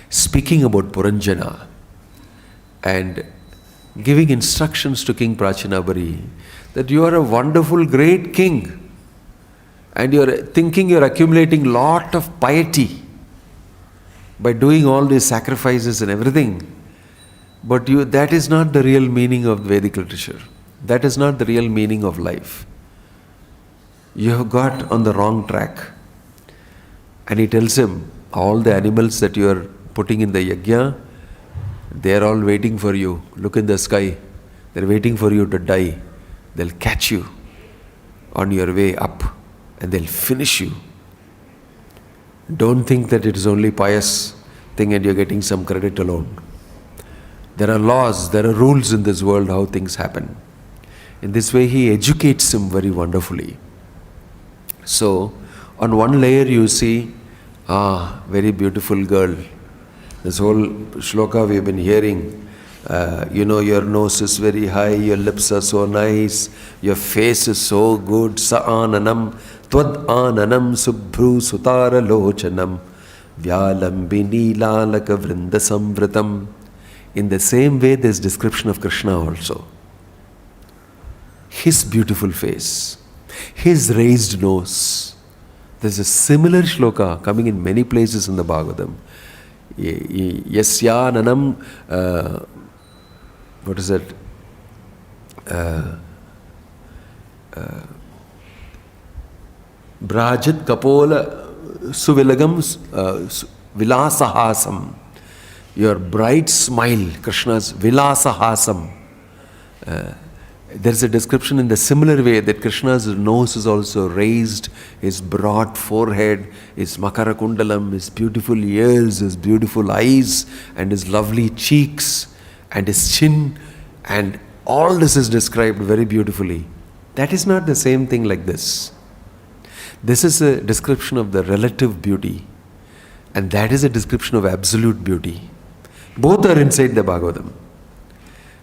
speaking about Puranjana and giving instructions to King Prachinabari that you are a wonderful, great king, and you are thinking you are accumulating lot of piety by doing all these sacrifices and everything, but that is not the real meaning of Vedic literature. That is not the real meaning of life. You have got on the wrong track. And he tells him, all the animals that you are putting in the yajna, they are all waiting for you. Look in the sky. They are waiting for you to die. They'll catch you on your way up and they'll finish you. Don't think that it is only pious thing and you're getting some credit alone. There are laws, there are rules in this world how things happen. In this way he educates him very wonderfully. So, on one layer you see, very beautiful girl. This whole shloka we have been hearing, your nose is very high, your lips are so nice, your face is so good, sa'ananam, tvad ananam subhru sutara lochanam, vyalambini lalaka vrinda samvritam. In the same way there is description of Krishna also. His beautiful face, his raised nose. There's a similar shloka coming in many places in the Bhagavatam. Yasyananam, what is that? Brajat kapola suvilagam vilasahasam. Your bright smile, Krishna's vilasahasam. There is a description in the similar way that Krishna's nose is also raised, his broad forehead, his makara kundalam, his beautiful ears, his beautiful eyes, and his lovely cheeks, and his chin, and all this is described very beautifully. That is not the same thing like this. This is a description of the relative beauty, and that is a description of absolute beauty. Both are inside the Bhagavatam.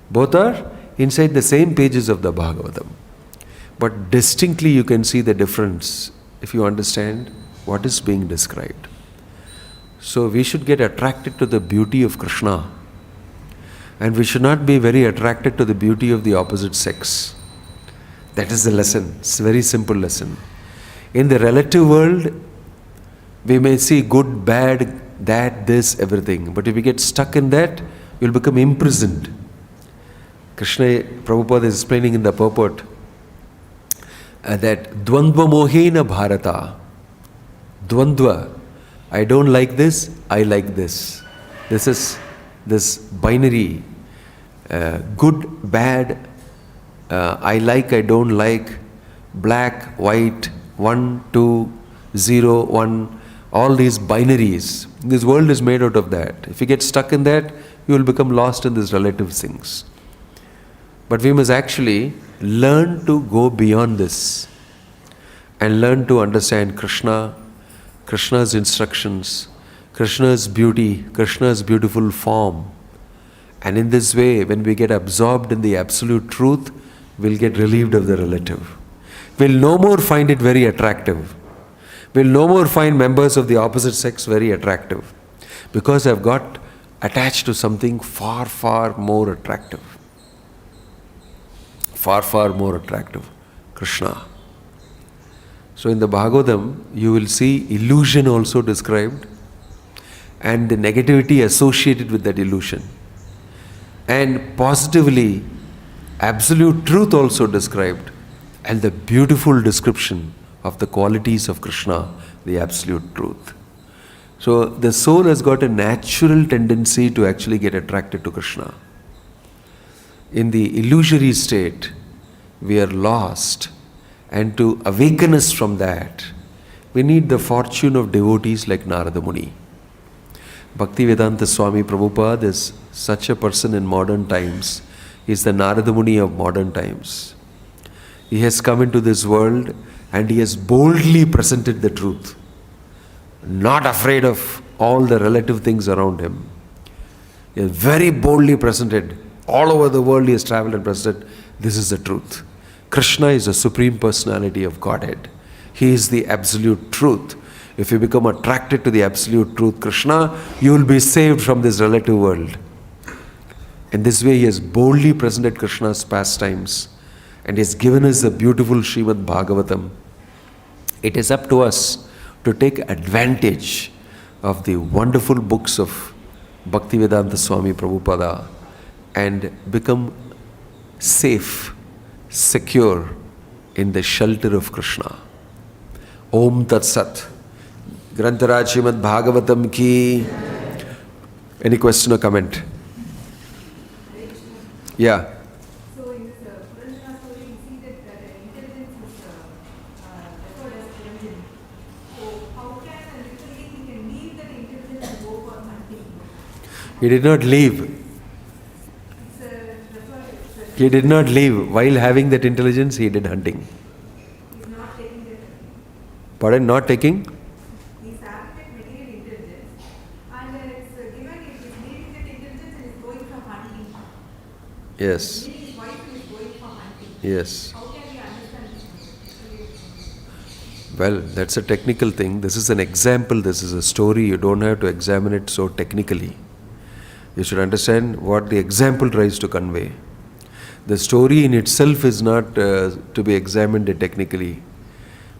Both are inside the same pages of the Bhagavatam. But distinctly you can see the difference if you understand what is being described. So we should get attracted to the beauty of Krishna, and we should not be very attracted to the beauty of the opposite sex. That is the lesson. It's a very simple lesson. In the relative world, we may see good, bad, that, this, everything. But if we get stuck in that, you'll become imprisoned. Krishna, Prabhupada is explaining in the purport that Dvandva Mohena Bharata. Dvandva. I don't like this, I like this. This is this binary. Good, bad, I like, I don't like, black, white, 1, 2, 0, 1, all these binaries. This world is made out of that. If you get stuck in that, you will become lost in these relative things. But we must actually learn to go beyond this and learn to understand Krishna, Krishna's instructions, Krishna's beauty, Krishna's beautiful form. And in this way, when we get absorbed in the absolute truth, we'll get relieved of the relative. We'll no more find it very attractive. We'll no more find members of the opposite sex very attractive, because I've got attached to something far, far more attractive. Far, far more attractive. Krishna. So in the Bhagavatam, you will see illusion also described and the negativity associated with that illusion. And positively, absolute truth also described, and the beautiful description of the qualities of Krishna, the absolute truth. So the soul has got a natural tendency to actually get attracted to Krishna. In the illusory state, we are lost, and to awaken us from that, we need the fortune of devotees like Narada Muni. Bhaktivedanta Swami Prabhupada is such a person in modern times. He is the Narada Muni of modern times. He has come into this world and he has boldly presented the truth. not afraid of all the relative things around him. He is very boldly presented. All over the world he has traveled and presented, this is the truth. Krishna is the Supreme Personality of Godhead. He is the absolute truth. If you become attracted to the absolute truth, Krishna, you will be saved from this relative world. In this way, he has boldly presented Krishna's pastimes and he has given us the beautiful Srimad Bhagavatam. It is up to us to take advantage of the wonderful books of Bhaktivedanta Swami Prabhupada and become safe, secure in the shelter of Krishna. Om Tat Sat. Grantaraj Srimad Bhagavatam ki. Any question or comment? Yeah. So in this Purandara story, we see that the intelligence is referred as Puranjani. So how can literally he can leave that intelligence and go for hunting? He did not leave. He did not leave. While having that intelligence, he did hunting. He is not taking that. Pardon? Not taking? He is having that material intelligence and it's given if he is leaving that intelligence and is going for hunting. Yes. Leaving his wife and is going for hunting. Yes. How can we understand this? Well, that's a technical thing. This is an example. This is a story. You don't have to examine it so technically. You should understand what the example tries to convey. The story in itself is not to be examined technically.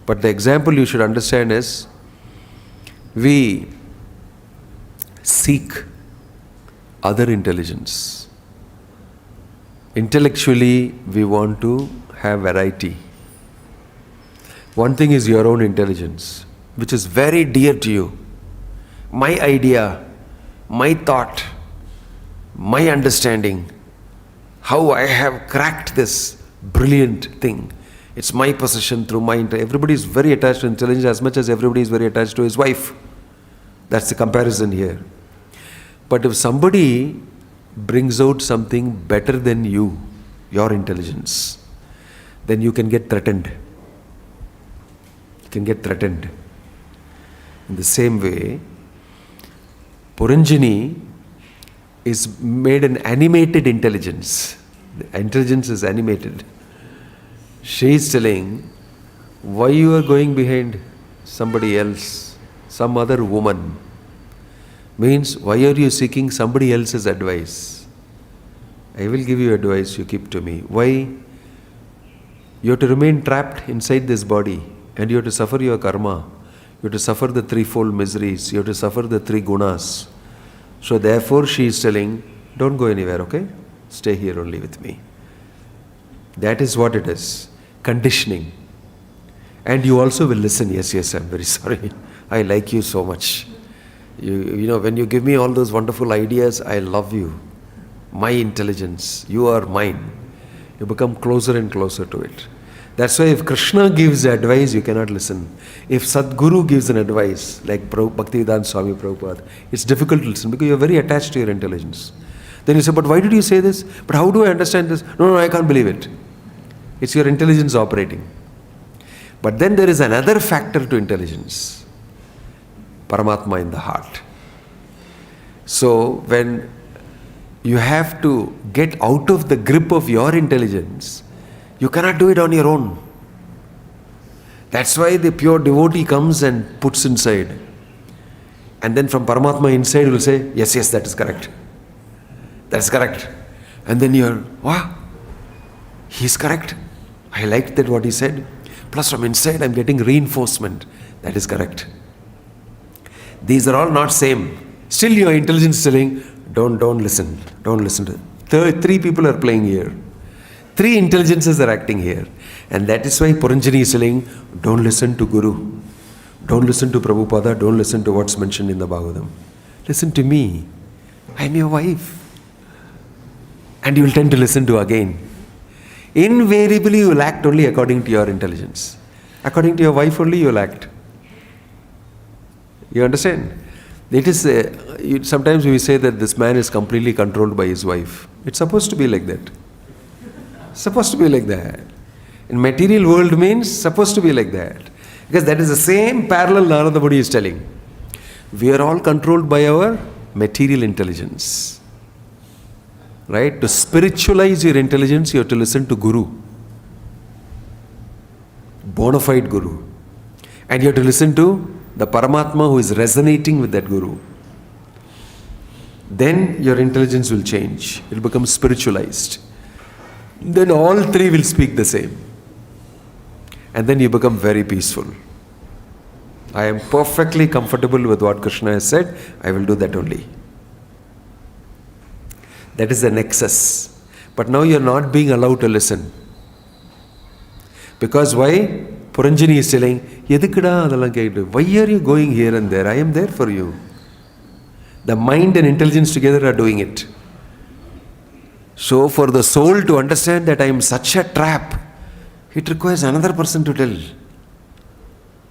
But the example you should understand is, we seek other intelligence. Intellectually, we want to have variety. One thing is your own intelligence, which is very dear to you. My idea, my thought, my understanding, how I have cracked this brilliant thing. It's my possession through my everybody is very attached to intelligence as much as everybody is very attached to his wife. That's the comparison here. But if somebody brings out something better than you, your intelligence, then you can get threatened. You can get threatened. In the same way, Puranjani is made an animated intelligence. The intelligence is animated. She is telling, why you are going behind somebody else, some other woman? Means, why are you seeking somebody else's advice? I will give you advice, you keep to me. Why? You have to remain trapped inside this body and you have to suffer your karma. You have to suffer the threefold miseries. You have to suffer the three gunas. So therefore she is telling, don't go anywhere, okay? Stay here only with me. That is what it is. Conditioning. And you also will listen, yes, I'm very sorry. I like you so much. You know, when you give me all those wonderful ideas, I love you. My intelligence, you are mine. You become closer and closer to it. That's why if Krishna gives advice, you cannot listen. If Sadguru gives an advice, like Bhaktivedanta Swami Prabhupada, it's difficult to listen because you're very attached to your intelligence. Then you say, but why did you say this? But how do I understand this? No, I can't believe it. It's your intelligence operating. But then there is another factor to intelligence. Paramatma in the heart. So when you have to get out of the grip of your intelligence, you cannot do it on your own. That's why the pure devotee comes and puts inside. And then from Paramatma inside will say, yes, that is correct. That's correct. And then you're, wow, he's correct. I liked that what he said. Plus from inside I'm getting reinforcement. That is correct. These are all not same. Still your intelligence is telling, don't listen. Don't listen to. Three people are playing here. Three intelligences are acting here. And that is why Puranjani is saying, don't listen to Guru. Don't listen to Prabhupada. Don't listen to what's mentioned in the Bhagavatam. Listen to me. I'm your wife. And you will tend to listen to again. Invariably you will act only according to your intelligence. According to your wife only you will act. You understand? It is sometimes we say that this man is completely controlled by his wife. It's supposed to be like that. Supposed to be like that. In material world means supposed to be like that. Because that is the same parallel Narada Muni is telling. We are all controlled by our material intelligence. Right? To spiritualize your intelligence, you have to listen to Guru. Bona fide Guru. And you have to listen to the Paramatma who is resonating with that Guru. Then your intelligence will change. It will become spiritualized. Then all three will speak the same. And then you become very peaceful. I am perfectly comfortable with what Krishna has said. I will do that only. That is the nexus. But now you are not being allowed to listen. Because why? Puranjani is telling, why are you going here and there? I am there for you. The mind and intelligence together are doing it. So for the soul to understand that I am such a trap, it requires another person to tell.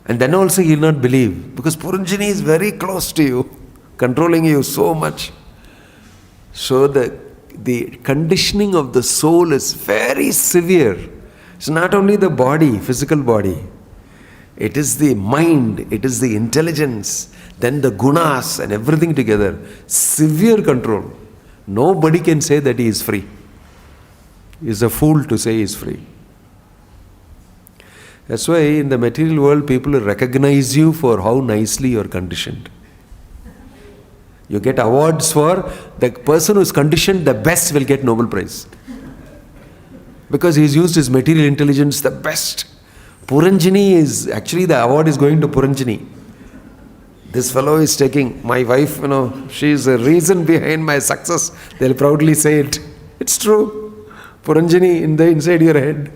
And then also he will not believe. Because Puranjani is very close to you, controlling you so much. So the conditioning of the soul is very severe. It's not only the body, physical body. It is the mind, it is the intelligence, then the gunas and everything together. Severe control. Nobody can say that he is free. He is a fool to say he is free. That's why in the material world, people recognize you for how nicely you are conditioned. You get awards for the person who is conditioned the best will get Nobel Prize. Because he has used his material intelligence the best. Puranjani is, actually the award is going to Puranjani. This fellow is taking, my wife, she is the reason behind my success. They'll proudly say it. It's true. Puranjani inside your head.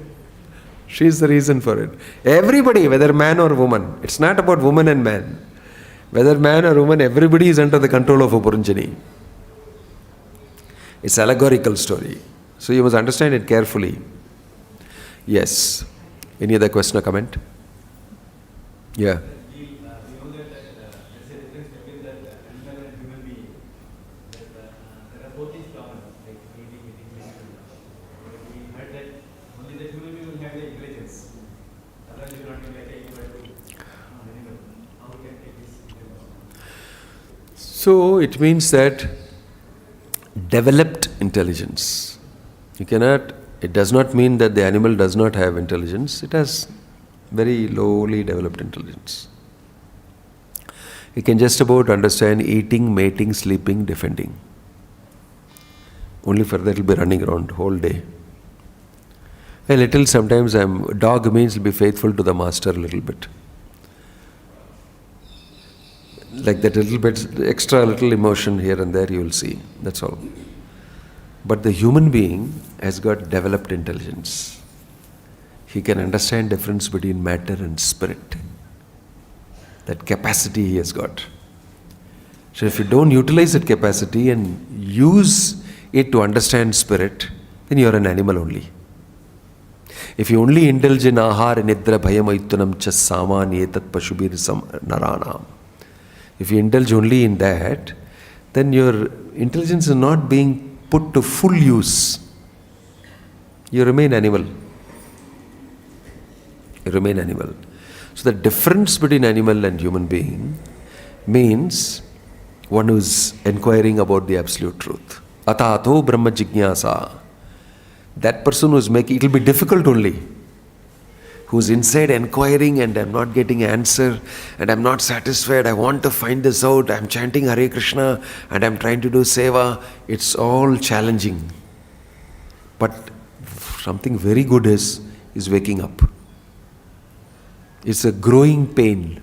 She is the reason for it. Everybody, whether man or woman, it's not about woman and man. Whether man or woman, everybody is under the control of a Puranjani. It's an allegorical story. So you must understand it carefully. Yes. Any other question or comment? Yeah. We know that there's a difference between the animal and human being. There are both these common, like eating. We heard that only the human being will have the intelligence. Otherwise you will not be like equal to animal. How we can take this? So it means that developed intelligence. It does not mean that the animal does not have intelligence. It has very lowly developed intelligence. It can just about understand eating, mating, sleeping, defending. Only for that it will be running around whole day. A little sometimes dog means will be faithful to the master a little bit. Like that little bit, extra little emotion here and there you will see. That's all. But the human being has got developed intelligence. He can understand difference between matter and spirit. That capacity he has got. So if you don't utilize that capacity and use it to understand spirit, then you are an animal only. If you only indulge in ahar nidra bhayamaitunam cha samanyetat pashubir naranam. If you indulge only in that, then your intelligence is not being put to full use. You remain animal. You remain animal. So the difference between animal and human being means one who is inquiring about the absolute truth. Atato brahma jignasa. That person who is making, it will be difficult only. Who's inside inquiring and I'm not getting answer and I'm not satisfied, I want to find this out, I'm chanting Hare Krishna and I'm trying to do seva, it's all challenging. But something very good is waking up. It's a growing pain.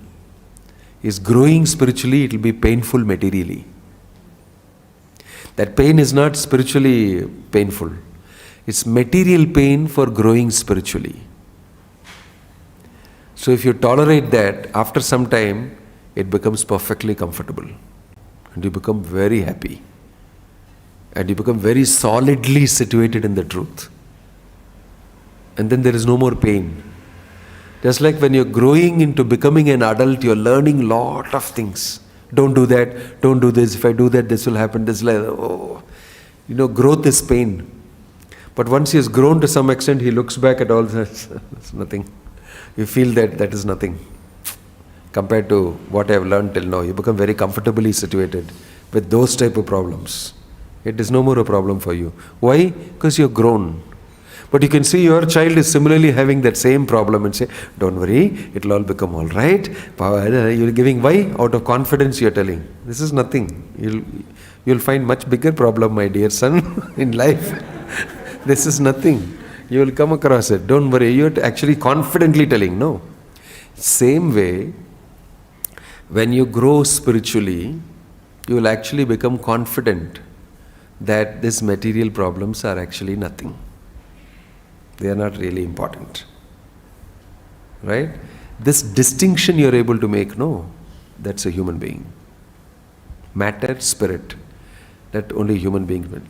It's growing spiritually, it will be painful materially. That pain is not spiritually painful. It's material pain for growing spiritually. So if you tolerate that, after some time, it becomes perfectly comfortable. And you become very happy. And you become very solidly situated in the truth. And then there is no more pain. Just like when you're growing into becoming an adult, you're learning lot of things. Don't do that, don't do this. If I do that, this will happen. This will, growth is pain. But once he has grown to some extent, he looks back at all that. That's nothing. You feel that is nothing. compared to what I have learned till now. You become very comfortably situated with those type of problems. It is no more a problem for you. Why? Because you're grown. But you can see your child is similarly having that same problem and say, don't worry, it'll all become all right. You're giving why? Out of confidence you're telling. This is nothing. You'll find much bigger problem, my dear son, in life. This is nothing. You will come across it. Don't worry. You're actually confidently telling. No. Same way, when you grow spiritually, you will actually become confident that these material problems are actually nothing. They are not really important. Right? This distinction you are able to make, no, that's a human being. Matter, spirit, that only human beings will.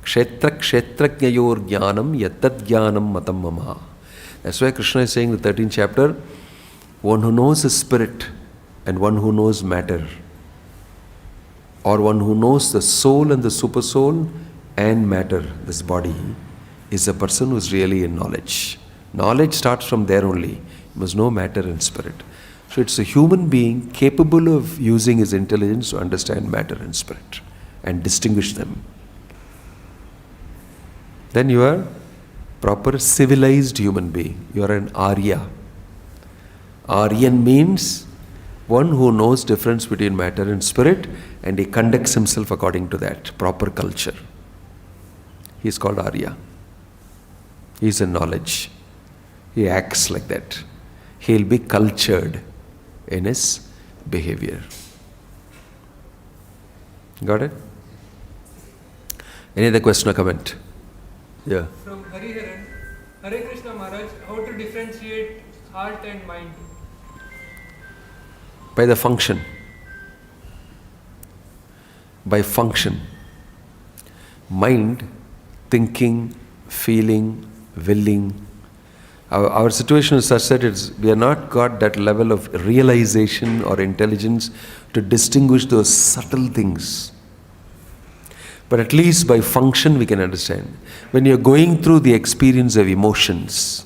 Kshetra kshetrajnayor jnanam yatat jnanam matam mama. That's why Krishna is saying in the 13th chapter, one who knows the spirit and one who knows matter, or one who knows the soul and the super soul and matter, this body, is a person who is really in knowledge. Knowledge starts from there only. You must know matter and spirit. So it's a human being capable of using his intelligence to understand matter and spirit and distinguish them. Then you are proper civilized human being. You are an Arya. Aryan means one who knows difference between matter and spirit, and he conducts himself according to that proper culture. He is called Arya. He is in knowledge. He acts like that. He will be cultured in his behavior. Got it? Any other question or comment? Yeah. From Hariharan, Hare Krishna Maharaj, how to differentiate heart and mind? By the function. By function. Mind, thinking, feeling, willing. Our situation is such that we have not got that level of realization or intelligence to distinguish those subtle things. But at least by function we can understand. When you're going through the experience of emotions,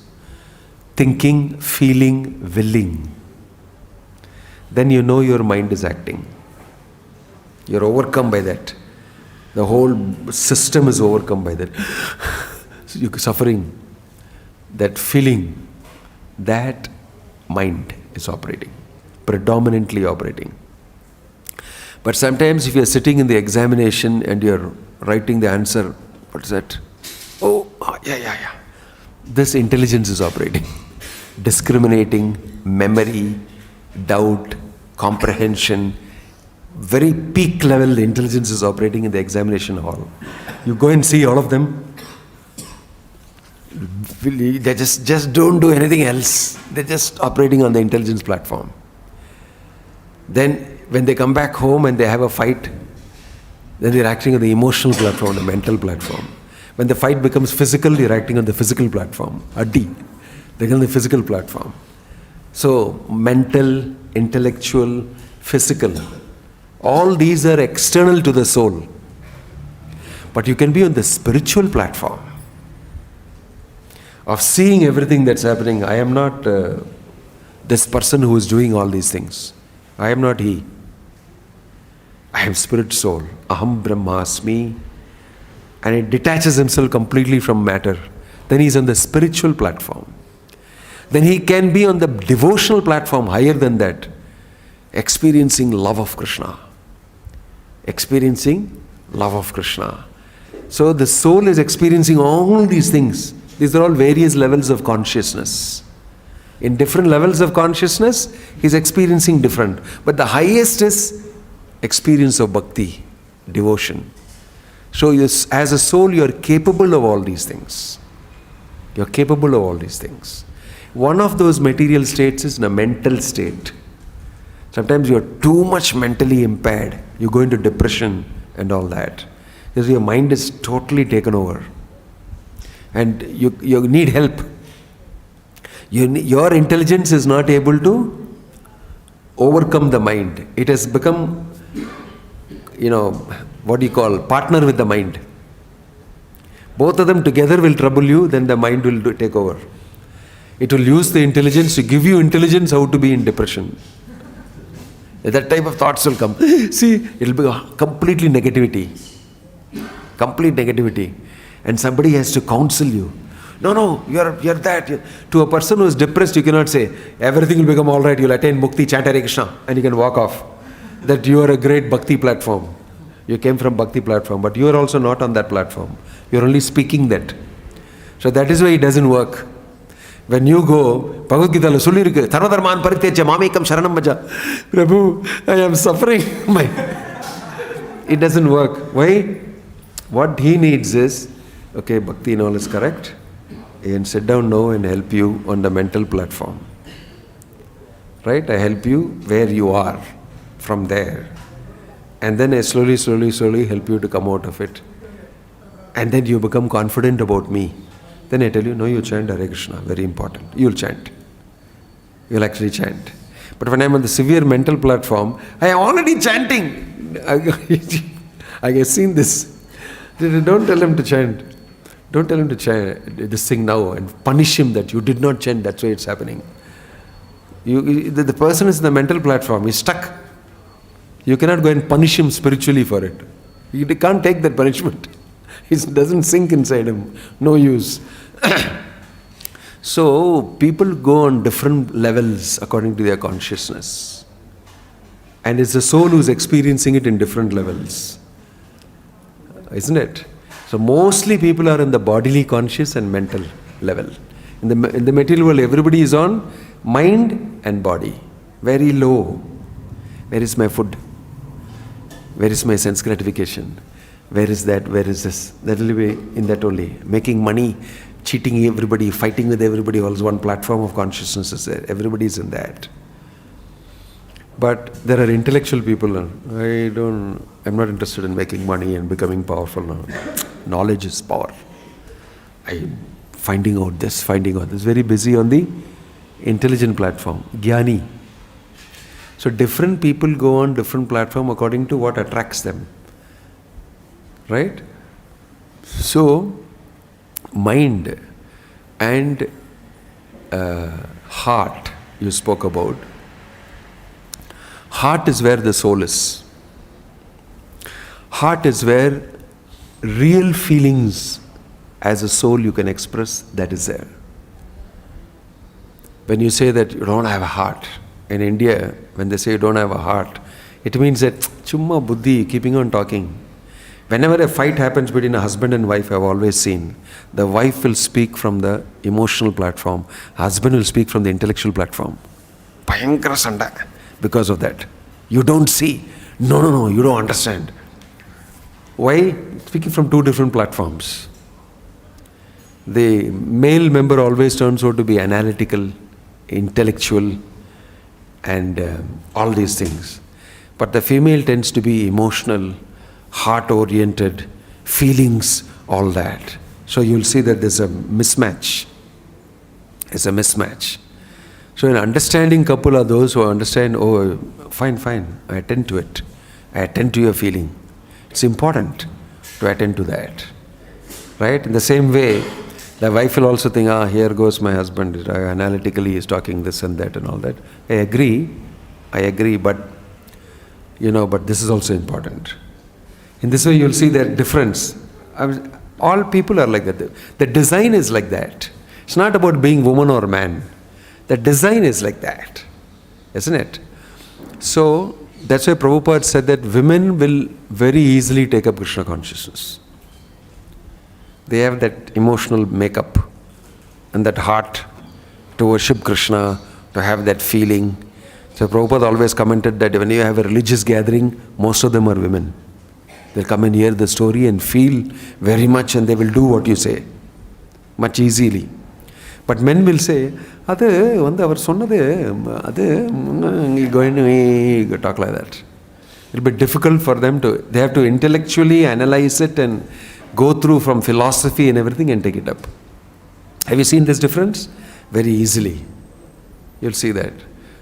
thinking, feeling, willing, then you know your mind is acting. You're overcome by that. The whole system is overcome by that. So you're suffering. That feeling, that mind is operating, predominantly operating. But sometimes if you're sitting in the examination and you're writing the answer, what is that? Yeah. This intelligence is operating. Discriminating, memory, doubt, comprehension, very peak level intelligence is operating in the examination hall. You go and see all of them. They just don't do anything else. They're just operating on the intelligence platform. Then when they come back home and they have a fight, then they're acting on the emotional platform, the mental platform. When the fight becomes physical, they're acting on the physical platform. Addi. They're on the physical platform. So mental, intellectual, physical, all these are external to the soul. But you can be on the spiritual platform of seeing everything that's happening. I am not this person who is doing all these things. I am not he. I am spirit soul. Aham Brahmasmi. And it detaches himself completely from matter. Then he is on the spiritual platform. Then he can be on the devotional platform higher than that, experiencing love of Krishna. Experiencing love of Krishna. So the soul is experiencing all these things. These are all various levels of consciousness. In different levels of consciousness, he is experiencing different. But the highest is experience of bhakti, devotion. So as a soul, you are capable of all these things. You are capable of all these things. One of those material states is in a mental state. Sometimes you are too much mentally impaired. You go into depression and all that. Because your mind is totally taken over. And you need help. Your intelligence is not able to overcome the mind. It has become, partner with the mind. Both of them together will trouble you, then the mind will take over. It will use the intelligence to give you intelligence how to be in depression. That type of thoughts will come. See, it'll be completely negativity. Complete negativity. And somebody has to counsel you. No, you're that. To a person who is depressed, you cannot say, everything will become all right, you'll attain Mukti, chant Hare Krishna, and you can walk off. That you are a great Bhakti platform. You came from Bhakti platform, but you are also not on that platform. You're only speaking that. So that is why it doesn't work. When you go, Bhagavad Gita solli irukku, Sarvadharman parityaja mamekam sharanam vaja. Prabhu, I am suffering. It doesn't work. Why? What he needs is, okay, Bhakti and all is correct, and sit down now and help you on the mental platform. Right? I help you where you are, from there. And then I slowly help you to come out of it. And then you become confident about me. Then I tell you, no, you chant Hare Krishna, very important. You'll chant. You'll actually chant. But when I'm on the severe mental platform, I am already chanting. I have seen this. Don't tell him to chant. Don't tell him to chant this thing now and punish him that you did not chant, that's why it's happening. The person is in the mental platform, he's stuck. You cannot go and punish him spiritually for it. You can't take that punishment. It doesn't sink inside him. No use. So, people go on different levels according to their consciousness. And it's the soul who's experiencing it in different levels. Isn't it? So, mostly people are in the bodily conscious and mental level. In the material world, everybody is on mind and body. Very low. Where is my food? Where is my sense gratification? Where is that? Where is this? That will be in that only. Making money, cheating everybody, fighting with everybody, also one platform of consciousness is there. Everybody is in that. But there are intellectual people. I'm not interested in making money and becoming powerful now. Knowledge is power. I'm finding out this. Very busy on the intelligent platform. Jnani. So different people go on different platform according to what attracts them. Right? So, mind and heart you spoke about. Heart is where the soul is. Heart is where real feelings as a soul you can express, that is there. When you say that you don't have a heart, in India, when they say you don't have a heart, it means that chumma buddhi, keeping on talking. Whenever a fight happens between a husband and wife, I've always seen, the wife will speak from the emotional platform, husband will speak from the intellectual platform. Bhayankara sanda. Because of that. You don't see. No, you don't understand. Why? Speaking from two different platforms. The male member always turns out to be analytical, intellectual, and all these things. But the female tends to be emotional, heart-oriented, feelings, all that. So you'll see that there's a mismatch. It's a mismatch. So an understanding couple are those who understand, oh, fine, I attend to it. I attend to your feeling. It's important to attend to that. Right? In the same way, the wife will also think, here goes my husband, analytically he's talking this and that and all that. I agree, but this is also important. In this way you'll see that difference. All people are like that. The design is like that. It's not about being woman or man. The design is like that. Isn't it? So, that's why Prabhupada said that women will very easily take up Krishna consciousness. They have that emotional makeup and that heart to worship Krishna, to have that feeling. So Prabhupada always commented that when you have a religious gathering, most of them are women. They'll come and hear the story and feel very much, and they will do what you say much easily. But men will say, talk like that. It'll be difficult for them to, they have to intellectually analyze it and go through from philosophy and everything and take it up. Have you seen this difference? Very easily. You'll see that.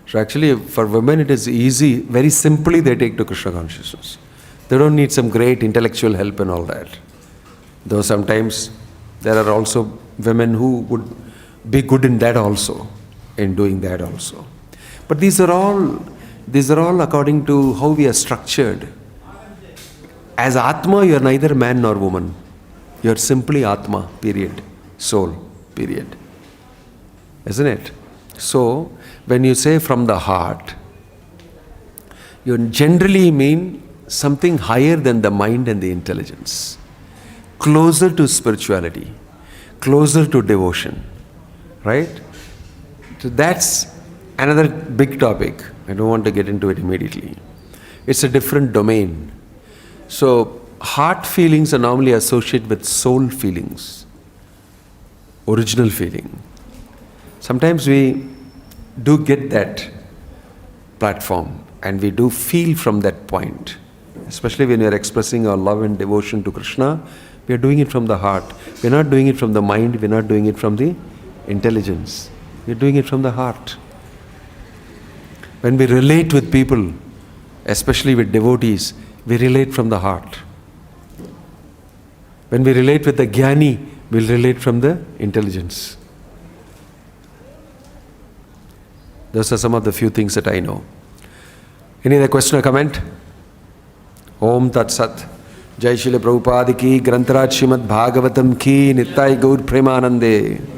So actually for women it is easy, very simply they take to Krishna consciousness. They don't need some great intellectual help and all that. Though sometimes there are also women who would be good in that also, in doing that also. But these are all These are all according to how we are structured. As Atma, you are neither man nor woman. You are simply Atma, period. Soul, period. Isn't it? So, when you say from the heart, you generally mean something higher than the mind and the intelligence. Closer to spirituality, closer to devotion. Right? So that's another big topic. I don't want to get into it immediately. It's a different domain. So, heart feelings are normally associated with soul feelings, original feeling. Sometimes we do get that platform and we do feel from that point. Especially when we are expressing our love and devotion to Krishna, we are doing it from the heart. We are not doing it from the mind, we are not doing it from the intelligence. We are doing it from the heart. When we relate with people, especially with devotees, we relate from the heart. When we relate with the Jnani, we'll relate from the intelligence. Those are some of the few things that I know. Any other question or comment? Om Tat Sat. Jai Srila Prabhupada ki, Grantaraj Srimad Bhagavatam ki, Nittai Gaur Premanande.